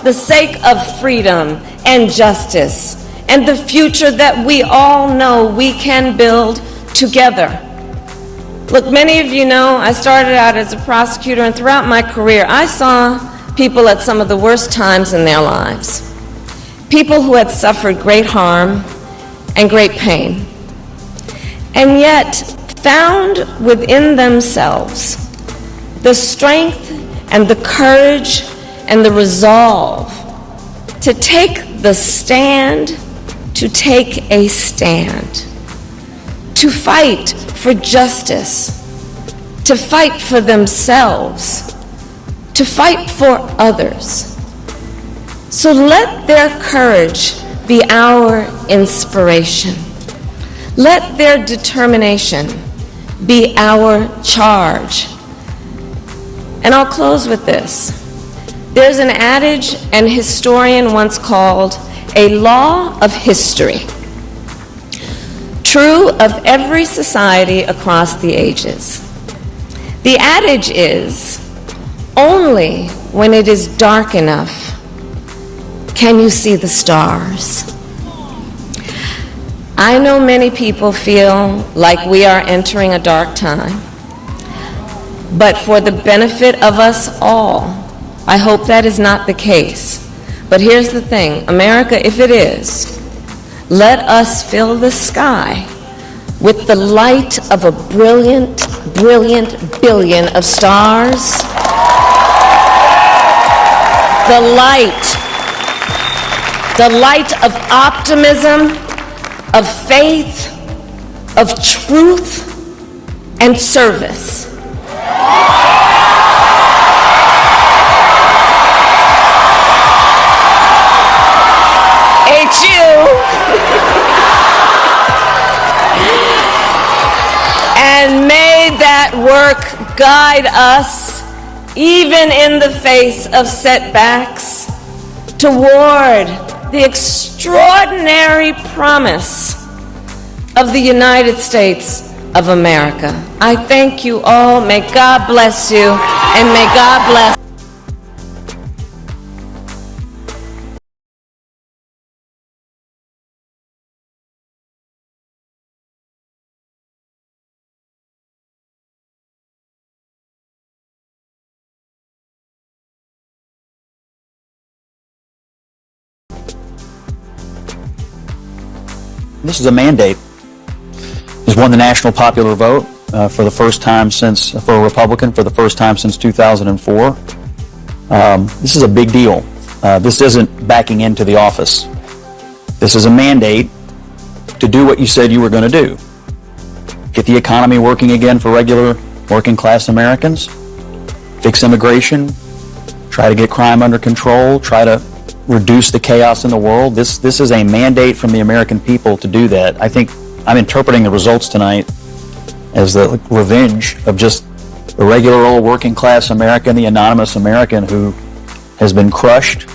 the sake of freedom and justice and the future that we all know we can build together. Look, many of you know I started out as a prosecutor, and throughout my career I saw people at some of the worst times in their lives. People who had suffered great harm and great pain. and yet found within themselves the strength and the courage and the resolve to take the stand, to take a stand, to fight for justice, to fight for themselves, to fight for others. So let their courage be our inspiration. Let their determination be our charge. And I'll close with this. There's an adage an historian once called a law of history, true of every society across the ages. The adage is, only when it is dark enough can you see the stars. I know many people feel like we are entering a dark time, but for the benefit of us all, I hope that is not the case. But here's the thing, America, if it is, let us fill the sky with the light of a brilliant, brilliant billion of stars. The light of optimism, of faith, of truth, and service. And may that work guide us, even in the face of setbacks, toward the extraordinary promise of the United States of America. I thank you all. May God bless you, and may God bless. This is a mandate. He's won the national popular vote for the first time since, for a Republican, for the first time since 2004. This is a big deal. This isn't backing into the office. This is a mandate to do what you said you were going to do. Get the economy working again for regular working class Americans, fix immigration, try to get crime under control, try to reduce the chaos in the world. This is a mandate from the American people to do that. I think I'm interpreting the results tonight as the revenge of just the regular old working class American, the anonymous American who has been crushed,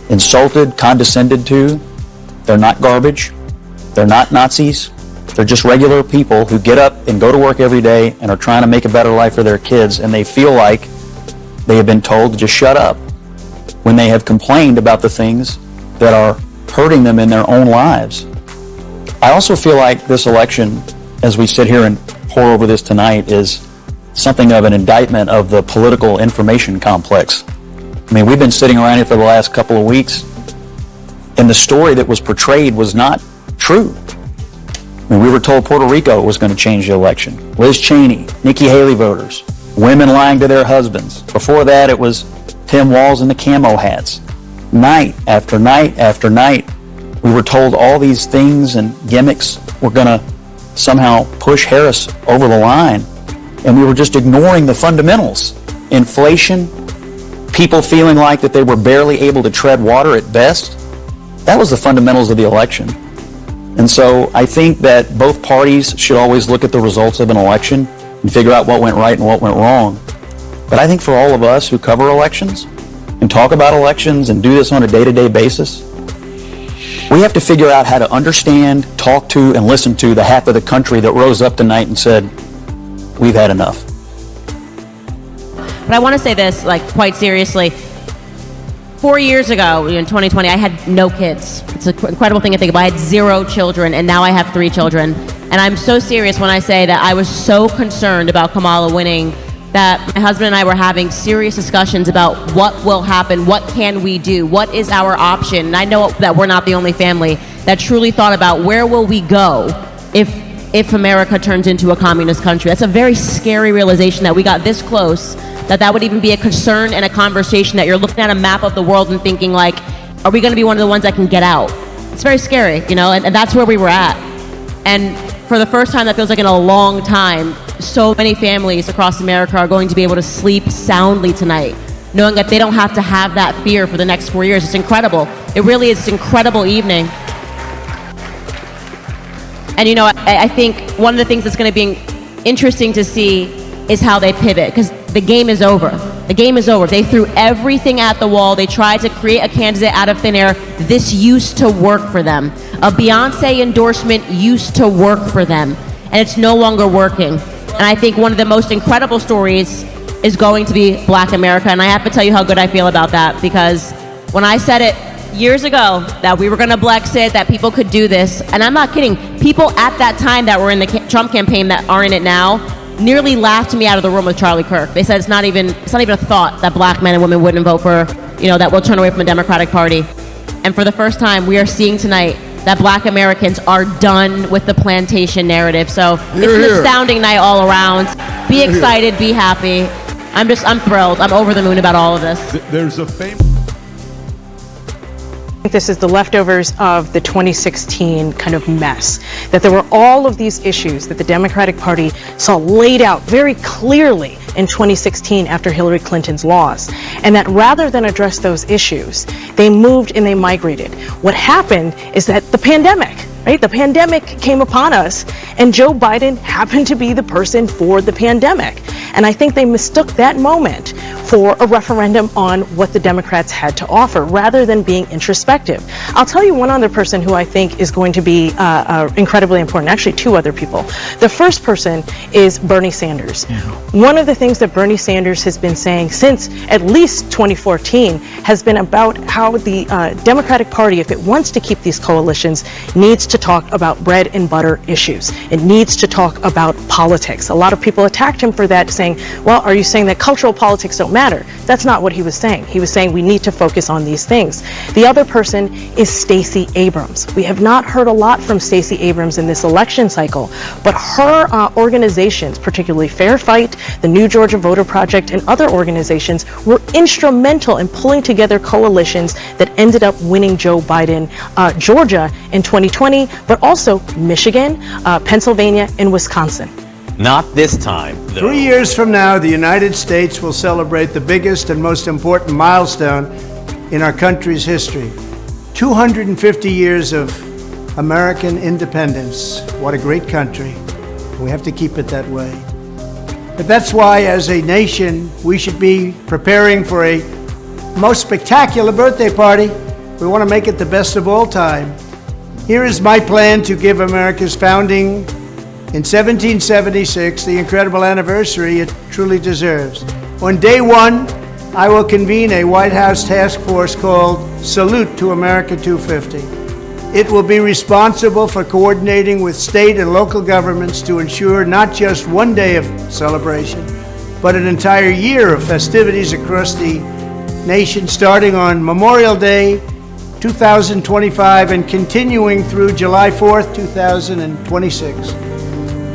insulted, condescended to. They're not garbage. They're not Nazis. They're just regular people who get up and go to work every day and are trying to make a better life for their kids, and they feel like they have been told to just shut up when they have complained about the things that are hurting them in their own lives. I also feel like this election, as we sit here and pour over this tonight, is something of an indictment of the political information complex. I mean, we've been sitting around here for the last couple of weeks, and the story that was portrayed was not true. I mean, we were told Puerto Rico was going to change the election. Liz Cheney, Nikki Haley voters, women lying to their husbands. Before that, it was Tim Walz in the camo hats. Night after night after night, we were told all these things and gimmicks were going to somehow push Harris over the line, and we were just ignoring the fundamentals. Inflation, people feeling like that they were barely able to tread water at best. That was the fundamentals of the election. And so I think that both parties should always look at the results of an election and figure out what went right and what went wrong. But I think for all of us who cover elections and talk about elections and do this on a day-to-day basis, we have to figure out how to understand, talk to, and listen to the half of the country that rose up tonight and said, we've had enough. But I want to say this, like, quite seriously. 4 years ago, in 2020, I had no kids. It's an incredible thing to think about. I had 0 children, and now I have 3 children. And I'm so serious when I say that I was so concerned about Kamala winning that my husband and I were having serious discussions about what will happen, what can we do, what is our option. And I know that we're not the only family that truly thought about where will we go if if America turns into a communist country. That's a very scary realization that we got this close, that would even be a concern and a conversation, that you're looking at a map of the world and thinking like, are we going to be one of the ones that can get out? It's very scary, you know, and that's where we were at. And for the first time, that feels like in a long time, so many families across America are going to be able to sleep soundly tonight, knowing that they don't have to have that fear for the next 4 years. It's incredible. It really is an incredible evening. And you know, I think one of the things that's going to be interesting to see is how they pivot, because the game is over. The game is over. They threw everything at the wall. They tried to create a candidate out of thin air. This used to work for them. A Beyonce endorsement used to work for them, and it's no longer working. And I think one of the most incredible stories is going to be Black America, and I have to tell you how good I feel about that, because when I said it years ago that we were going to Blexit, that people could do this, and I'm not kidding, people at that time that were in the Trump campaign that are in it now nearly laughed me out of the room with Charlie Kirk. They said it's not even a thought that Black men and women wouldn't vote for, you know, that we'll turn away from the Democratic Party. And for the first time, we are seeing tonight that Black Americans are done with the plantation narrative. So it's an astounding night all around. Be excited, be happy. I'm thrilled. I'm over the moon about all of this. There's a famous... This is the leftovers of the 2016 kind of mess, that there were all of these issues that the Democratic Party saw laid out very clearly in 2016 after Hillary Clinton's loss, and that rather than address those issues, they moved and they migrated. What happened is that the pandemic, right? The pandemic came upon us, and Joe Biden happened to be the person for the pandemic. And I think they mistook that moment for a referendum on what the Democrats had to offer, rather than being introspective. I'll tell you one other person who I think is going to be incredibly important, actually two other people. The first person is Bernie Sanders. One of the things that Bernie Sanders has been saying since at least 2014 has been about how the Democratic Party, if it wants to keep these coalitions, needs to talk about bread and butter issues. It needs to talk about politics. A lot of people attacked him for that, saying, well, are you saying that cultural politics don't matter? That's not what he was saying. He was saying we need to focus on these things. The other person is Stacey Abrams. We have not heard a lot from Stacey Abrams in this election cycle, but her organizations, particularly Fair Fight, the New Georgia Voter Project, and other organizations were instrumental in pulling together coalitions that ended up winning Joe Biden Georgia in 2020, but also Michigan, Pennsylvania, and Wisconsin. Not this time, though. 3 years from now, the United States will celebrate the biggest and most important milestone in our country's history. 250 years of American independence. What a great country. We have to keep it that way. But that's why, as a nation, we should be preparing for a most spectacular birthday party. We want to make it the best of all time. Here is my plan to give America's founding in 1776 the incredible anniversary it truly deserves. On day one, I will convene a White House task force called Salute to America 250. It will be responsible for coordinating with state and local governments to ensure not just one day of celebration, but an entire year of festivities across the nation, starting on Memorial Day 2025 and continuing through July 4th, 2026.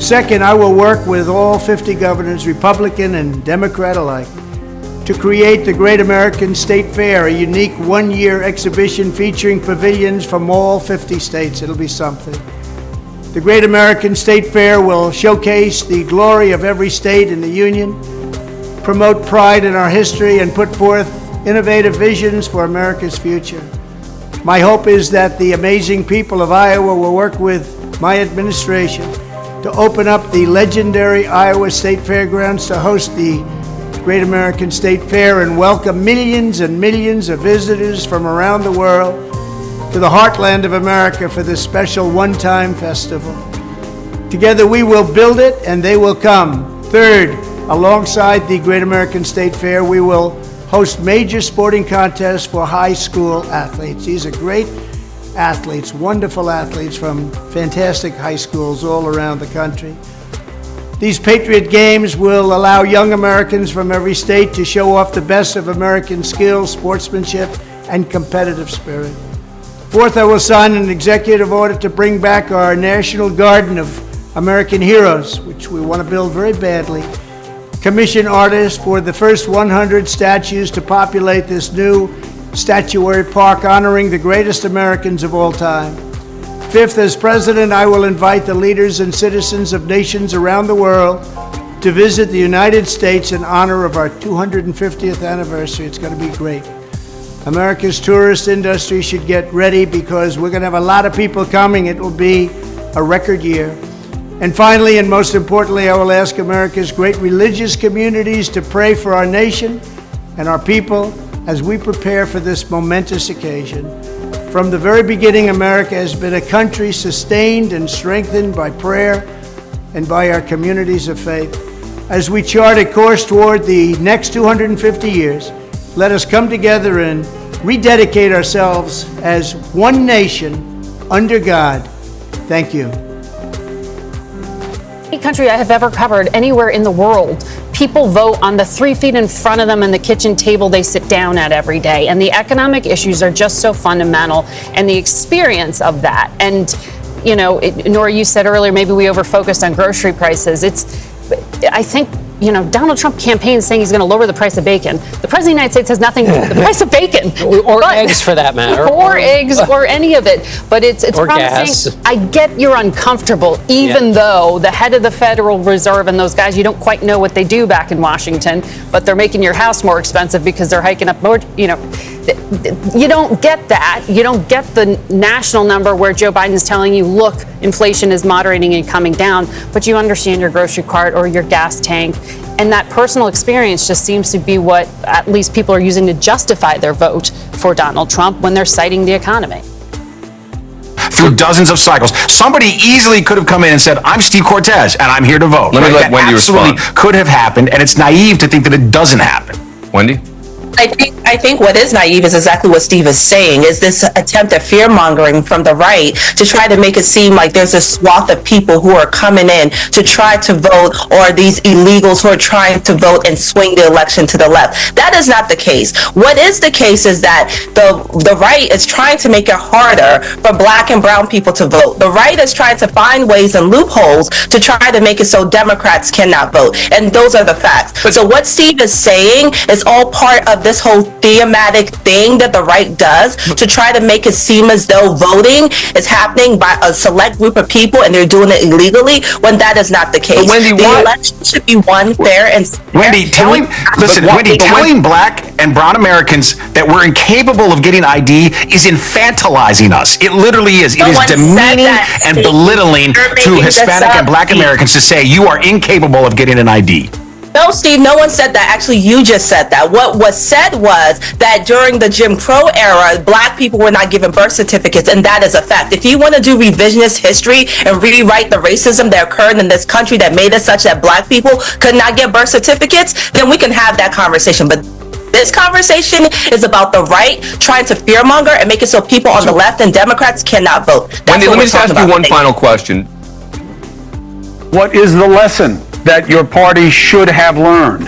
Second, I will work with all 50 governors, Republican and Democrat alike, to create the Great American State Fair, a unique one-year exhibition featuring pavilions from all 50 states. It'll be something. The Great American State Fair will showcase the glory of every state in the Union, promote pride in our history, and put forth innovative visions for America's future. My hope is that the amazing people of Iowa will work with my administration to open up the legendary Iowa State Fairgrounds to host the Great American State Fair and welcome millions and millions of visitors from around the world to the heartland of America for this special one-time festival. Together we will build it and they will come. Third, alongside the Great American State Fair, we will host major sporting contests for high school athletes. These are great athletes, wonderful athletes from fantastic high schools all around the country. These Patriot Games will allow young Americans from every state to show off the best of American skills, sportsmanship, and competitive spirit. Fourth, I will sign an executive order to bring back our National Garden of American heroes, which we want to build very badly, commission artists for the first 100 statues to populate this new statuary park honoring the greatest Americans of all time. Fifth, as president, I will invite the leaders and citizens of nations around the world to visit the United States in honor of our 250th anniversary. It's going to be great. America's tourist industry should get ready because we're going to have a lot of people coming. It will be a record year. And finally, and most importantly, I will ask America's great religious communities to pray for our nation and our people as we prepare for this momentous occasion. From the very beginning, America has been a country sustained and strengthened by prayer and by our communities of faith. As we chart a course toward the next 250 years, let us come together and rededicate ourselves as one nation under God. Thank you. Any country I have ever covered anywhere in the world, people vote on the 3 feet in front of them and the kitchen table they sit down at every day. And the economic issues are just so fundamental, and the experience of that. And, you know, Nora, you said earlier, maybe we over-focused on grocery prices. I think, you know, Donald Trump campaigns saying he's going to lower the price of bacon. The President of the United States has nothing to do with the price of bacon. Or eggs, for that matter. Or eggs, or any of it. But it's or promising. Gas. I get you're uncomfortable, even though the head of the Federal Reserve and those guys, you don't quite know what they do back in Washington, but they're making your house more expensive because they're hiking up more, you know. You don't get that. You don't get the national number where Joe Biden's telling you, look, inflation is moderating and coming down, but you understand your grocery cart or your gas tank. And that personal experience just seems to be what at least people are using to justify their vote for Donald Trump when they're citing the economy. Through dozens of cycles, somebody easily could have come in and said, I'm Steve Cortez and I'm here to vote. Let me let That Wendy absolutely respond. could have happened, and it's naive to think that it doesn't happen. Wendy? I think what is naive is exactly what Steve is saying, is this attempt at fear-mongering from the right to try to make it seem like there's a swath of people who are coming in to try to vote, or these illegals who are trying to vote and swing the election to the left. That is not the case. What is the case is that the right is trying to make it harder for black and brown people to vote. The right is trying to find ways and loopholes to try to make it so Democrats cannot vote. And those are the facts. So what Steve is saying is all part of this whole thematic thing that the right does to try to make it seem as though voting is happening by a select group of people and they're doing it illegally, when that is not the case. Wendy, the election should be won fair and Wendy, telling black and brown Americans that we're incapable of getting ID is infantilizing us. It literally is. It is demeaning and belittling to Hispanic and black Americans to say you are incapable of getting an ID. No, Steve, no one said that. Actually, you just said that. What was said was that during the Jim Crow era, black people were not given birth certificates, and that is a fact. If you want to do revisionist history and rewrite the racism that occurred in this country that made it such that black people could not get birth certificates, then we can have that conversation. But this conversation is about the right trying to fearmonger and make it so people on the left and Democrats cannot vote. Wendy, let me just ask you one final question. What is the lesson that your party should have learned?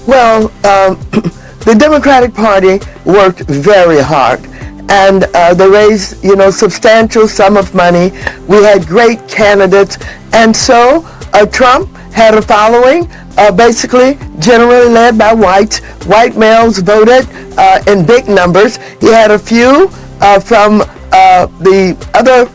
Well, the Democratic Party worked very hard, and they raised, substantial sum of money. We had great candidates, and so Trump had a following, basically generally led by whites. White males voted in big numbers. He had a few from the other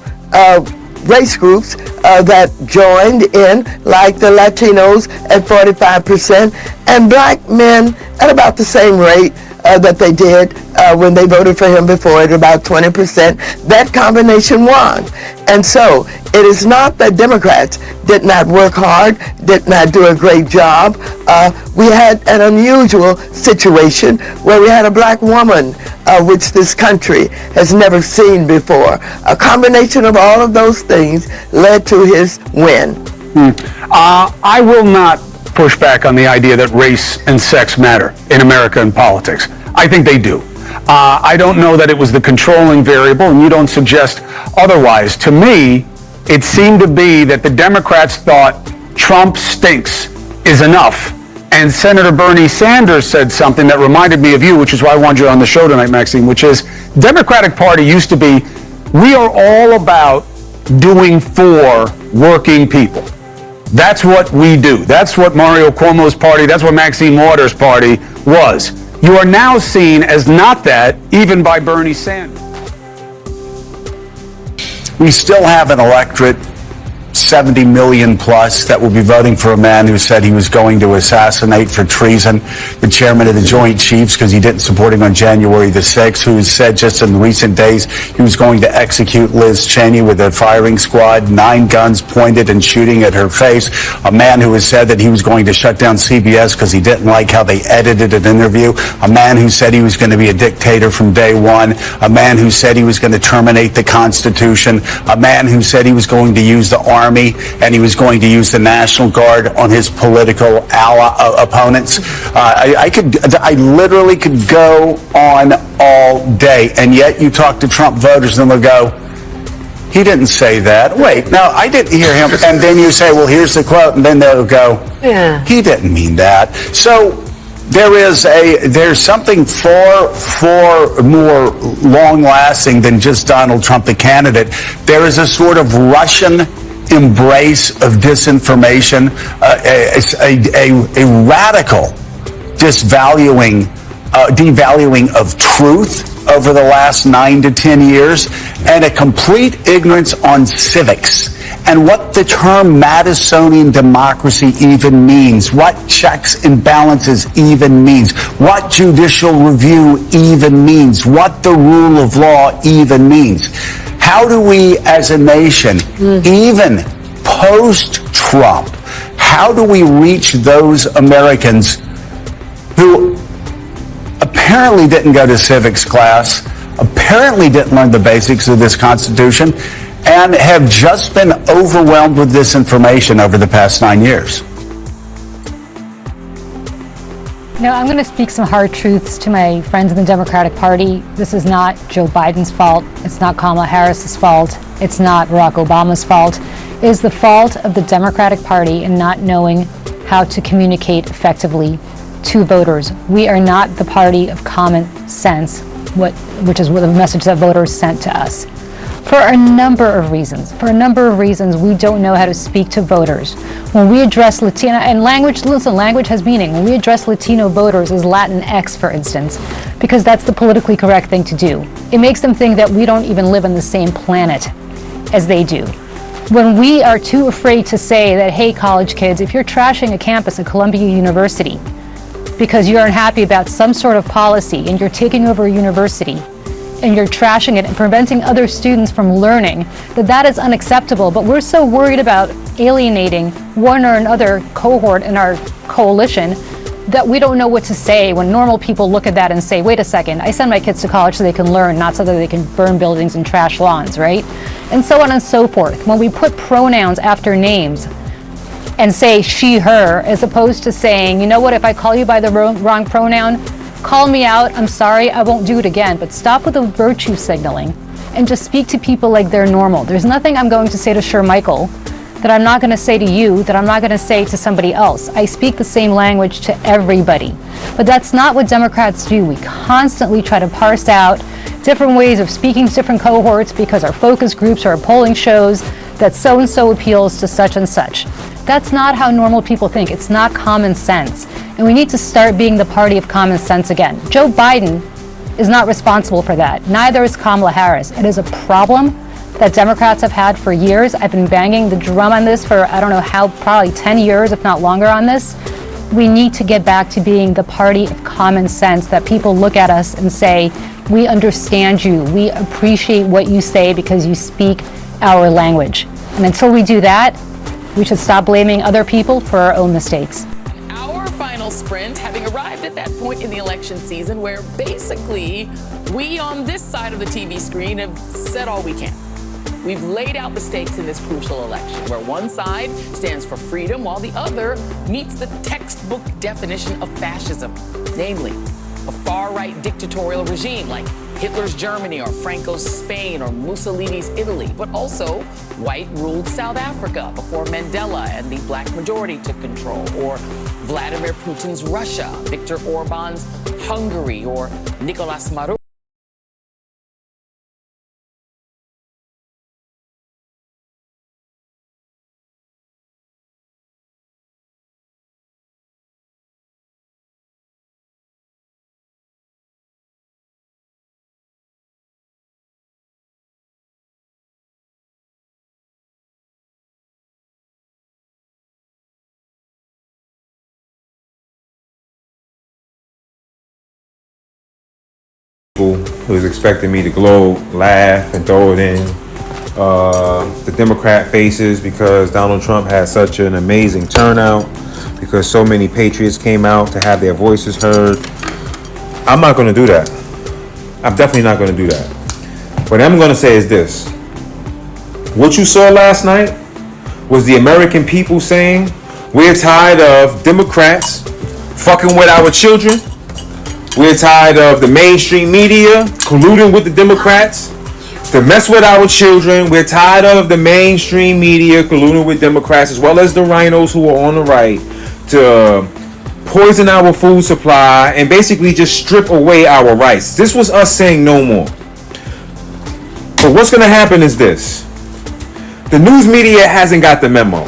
race groups that joined in, like the Latinos at 45%, and black men at about the same rate that they did when they voted for him before, at about 20%. That combination won. And so it is not that Democrats did not work hard, did not do a great job. We had an unusual situation where we had a black woman, which this country has never seen before. A combination of all of those things led to his win. I will not push back on the idea that race and sex matter in American politics. I think they do. I don't know that it was the controlling variable, and you don't suggest otherwise. To me, it seemed to be that the Democrats thought Trump stinks is enough. And Senator Bernie Sanders said something that reminded me of you, which is why I wanted you on the show tonight, Maxine, which is Democratic Party used to be, we are all about doing for working people. That's what we do. That's what Mario Cuomo's party, that's what Maxine Waters' party was. You are now seen as not that, even by Bernie Sanders. We still have an electorate, 70 million plus, that will be voting for a man who said he was going to assassinate for treason the chairman of the Joint Chiefs because he didn't support him on January the 6th, who said just in recent days he was going to execute Liz Cheney with a firing squad, 9 guns pointed and shooting at her face. A man who has said that he was going to shut down CBS because he didn't like how they edited an interview. A man who said he was going to be a dictator from day one. A man who said he was going to terminate the Constitution. A man who said he was going to use the army and he was going to use the National Guard on his political opponents. I literally could go on all day, and yet you talk to Trump voters and they'll go, he didn't say that. Wait, no, I didn't hear him. And then you say, well, here's the quote, and then they'll go, yeah, he didn't mean that. So there's something far more long-lasting than just Donald Trump, the candidate. There is a sort of Russian embrace of disinformation, a radical devaluing of truth over the last 9 to 10 years, and a complete ignorance on civics and what the term Madisonian democracy even means, what checks and balances even means, what judicial review even means, what the rule of law even means. How do we as a nation, even post-Trump, how do we reach those Americans who apparently didn't go to civics class, apparently didn't learn the basics of this Constitution, and have just been overwhelmed with disinformation over the past 9 years? No, I'm going to speak some hard truths to my friends in the Democratic Party. This is not Joe Biden's fault. It's not Kamala Harris's fault. It's not Barack Obama's fault. It is the fault of the Democratic Party in not knowing how to communicate effectively to voters. We are not the party of common sense, which is what the message that voters sent to us. For a number of reasons. We don't know how to speak to voters. When we address Latino, and language has meaning. When we address Latino voters as Latinx, for instance, because that's the politically correct thing to do. It makes them think that we don't even live on the same planet as they do. When we are too afraid to say that, hey, college kids, if you're trashing a campus at Columbia University because you're unhappy about some sort of policy and you're taking over a university, and you're trashing it and preventing other students from learning, that is unacceptable. But we're so worried about alienating one or another cohort in our coalition that we don't know what to say when normal people look at that and say, wait a second, I send my kids to college so they can learn, not so that they can burn buildings and trash lawns, right? And so on and so forth. When we put pronouns after names and say she, her, as opposed to saying, you know what, if I call you by the wrong pronoun, call me out, I'm sorry, I won't do it again. But stop with the virtue signaling and just speak to people like they're normal. There's nothing I'm going to say to Shermichael that I'm not going to say to you, that I'm not going to say to somebody else. I speak the same language to everybody. But that's not what Democrats do. We constantly try to parse out different ways of speaking to different cohorts because our focus groups or our polling shows that so-and-so appeals to such and such. That's not how normal people think. It's not common sense. And we need to start being the party of common sense again. Joe Biden is not responsible for that. Neither is Kamala Harris. It is a problem that Democrats have had for years. I've been banging the drum on this for, I don't know how, probably 10 years, if not longer on this. We need to get back to being the party of common sense, that people look at us and say, we understand you. We appreciate what you say because you speak our language. And until we do that, we should stop blaming other people for our own mistakes. Our final sprint, having arrived at that point in the election season where basically we on this side of the TV screen have said all we can. We've laid out the stakes in this crucial election, where one side stands for freedom while the other meets the textbook definition of fascism, namely a far-right dictatorial regime like Hitler's Germany or Franco's Spain or Mussolini's Italy, but also white-ruled South Africa before Mandela and the black majority took control, or Vladimir Putin's Russia, Viktor Orban's Hungary, or Nicolas Maduro He was expecting me to glow, laugh, and throw it in the Democrat faces because Donald Trump had such an amazing turnout, because so many patriots came out to have their voices heard. I'm not going to do that. I'm definitely not going to do that. What I'm going to say is this. What you saw last night was the American people saying, we're tired of Democrats fucking with our children. We're tired of the mainstream media colluding with the Democrats to mess with our children. We're tired of the mainstream media colluding with Democrats, as well as the rhinos who are on the right, to poison our food supply and basically just strip away our rights. This was us saying no more. But what's going to happen is this. The news media hasn't got the memo.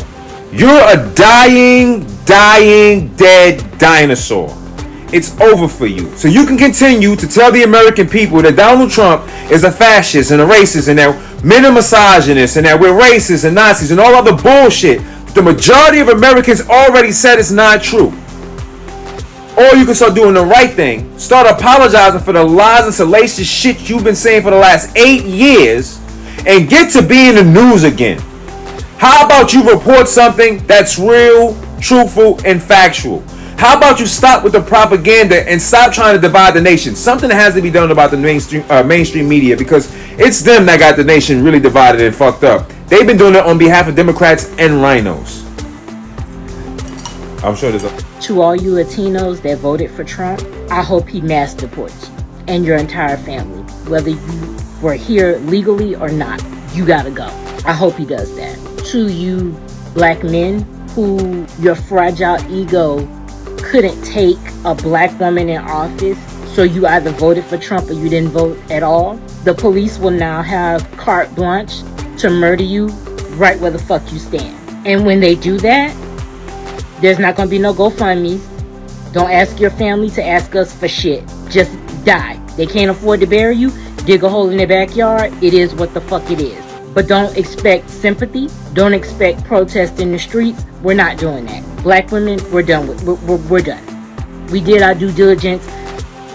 You're a dying, dead dinosaur. It's over for you. So you can continue to tell the American people that Donald Trump is a fascist and a racist and that men are misogynists and that we're racists and Nazis and all other bullshit. The majority of Americans already said it's not true. Or you can start doing the right thing. Start apologizing for the lies and salacious shit you've been saying for the last 8 years and get to be in the news again. How about you report something that's real, truthful, and factual? How about you stop with the propaganda and stop trying to divide the nation? Something that has to be done about the mainstream media, because it's them that got the nation really divided and fucked up. They've been doing it on behalf of Democrats and rhinos. I'm sure there's a... To all you Latinos that voted for Trump, I hope he mass deports you and your entire family. Whether you were here legally or not, you gotta go. I hope he does that. To you black men who your fragile ego couldn't take a black woman in office, so you either voted for Trump or you didn't vote at all. The police will now have carte blanche to murder you right where the fuck you stand. And when they do that, there's not gonna be no GoFundMes. Don't ask your family to ask us for shit. Just die. They can't afford to bury you. Dig a hole in their backyard. It is what the fuck it is. But don't expect sympathy. Don't expect protest in the streets. We're not doing that. Black women, we're done with. We're done. We did our due diligence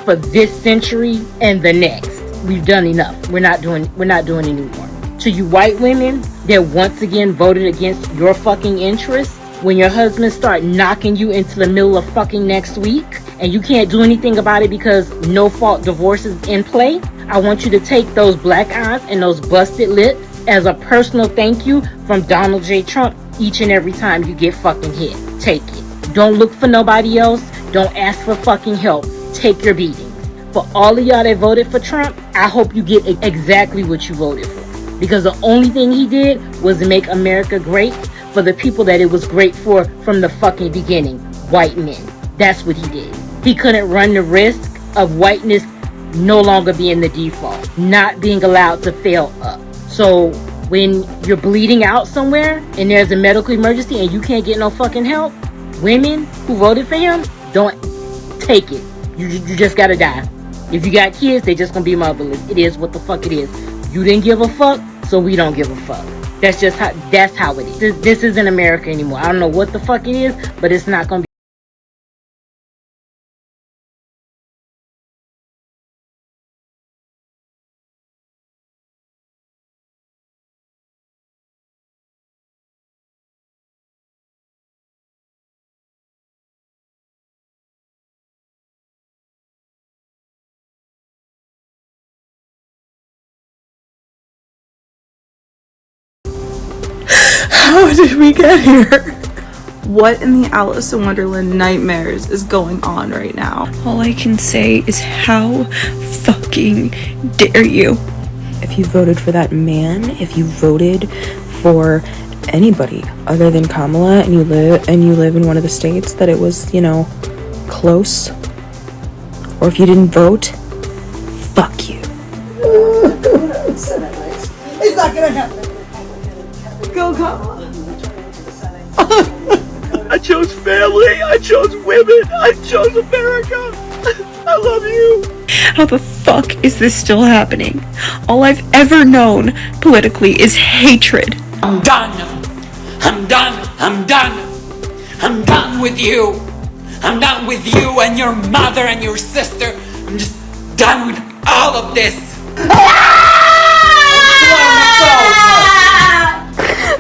for this century and the next. We've done enough. We're not doing anymore. To you white women that once again voted against your fucking interests, when your husbands start knocking you into the middle of fucking next week and you can't do anything about it because no fault divorce is in play, I want you to take those black eyes and those busted lips as a personal thank you from Donald J. Trump each and every time you get fucking hit. Take it. Don't look for nobody else. Don't ask for fucking help. Take your beatings. For all of y'all that voted for Trump, I hope you get exactly what you voted for. Because the only thing he did was make America great for the people that it was great for from the fucking beginning. White men. That's what he did. He couldn't run the risk of whiteness no longer being the default. Not being allowed to fail up. So when you're bleeding out somewhere and there's a medical emergency and you can't get no fucking help, women who voted for him, don't take it. You just gotta die. If you got kids, they just gonna be motherless. It is what the fuck it is. You didn't give a fuck, so we don't give a fuck. That's how it is. This isn't America anymore. I don't know what the fuck it is, but it's not gonna be. How did we get here? What in the Alice in Wonderland nightmares is going on right now? All I can say is how fucking dare you? If you voted for that man, if you voted for anybody other than Kamala and you live in one of the states that it was, close, or if you didn't vote, fuck you. It's not gonna happen. Go, Kamala. I chose family, I chose women, I chose America. I love you. How the fuck is this still happening? All I've ever known politically is hatred. I'm done. I'm done. I'm done. I'm done with you. I'm done with you and your mother and your sister. I'm just done with all of this.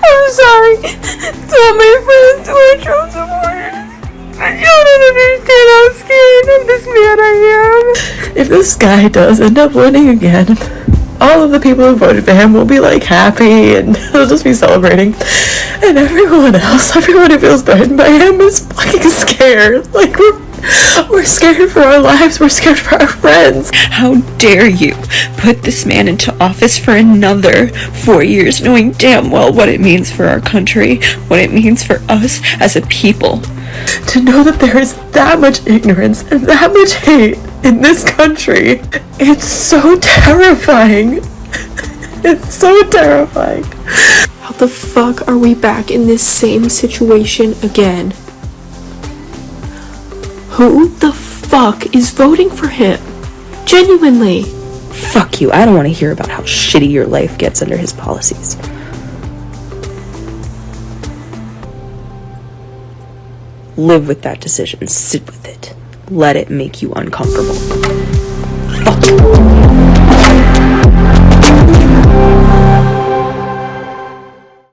I'm sorry to all my friends who are Trump supporters. But y'all don't understand how scared of this man I am. If this guy does end up winning again, all of the people who voted for him will be like happy and they'll just be celebrating. And everyone else, everyone who feels threatened by him is fucking scared. Like, we're scared for our lives, we're scared for our friends. How dare you put this man into office for another 4 years, knowing damn well what it means for our country, what it means for us as a people. To know that there is that much ignorance and that much hate in this country, it's so terrifying. It's so terrifying. How the fuck are we back in this same situation again? Who the fuck is voting for him? Genuinely. Fuck you. I don't want to hear about how shitty your life gets under his policies. Live with that decision. Sit with it. Let it make you uncomfortable.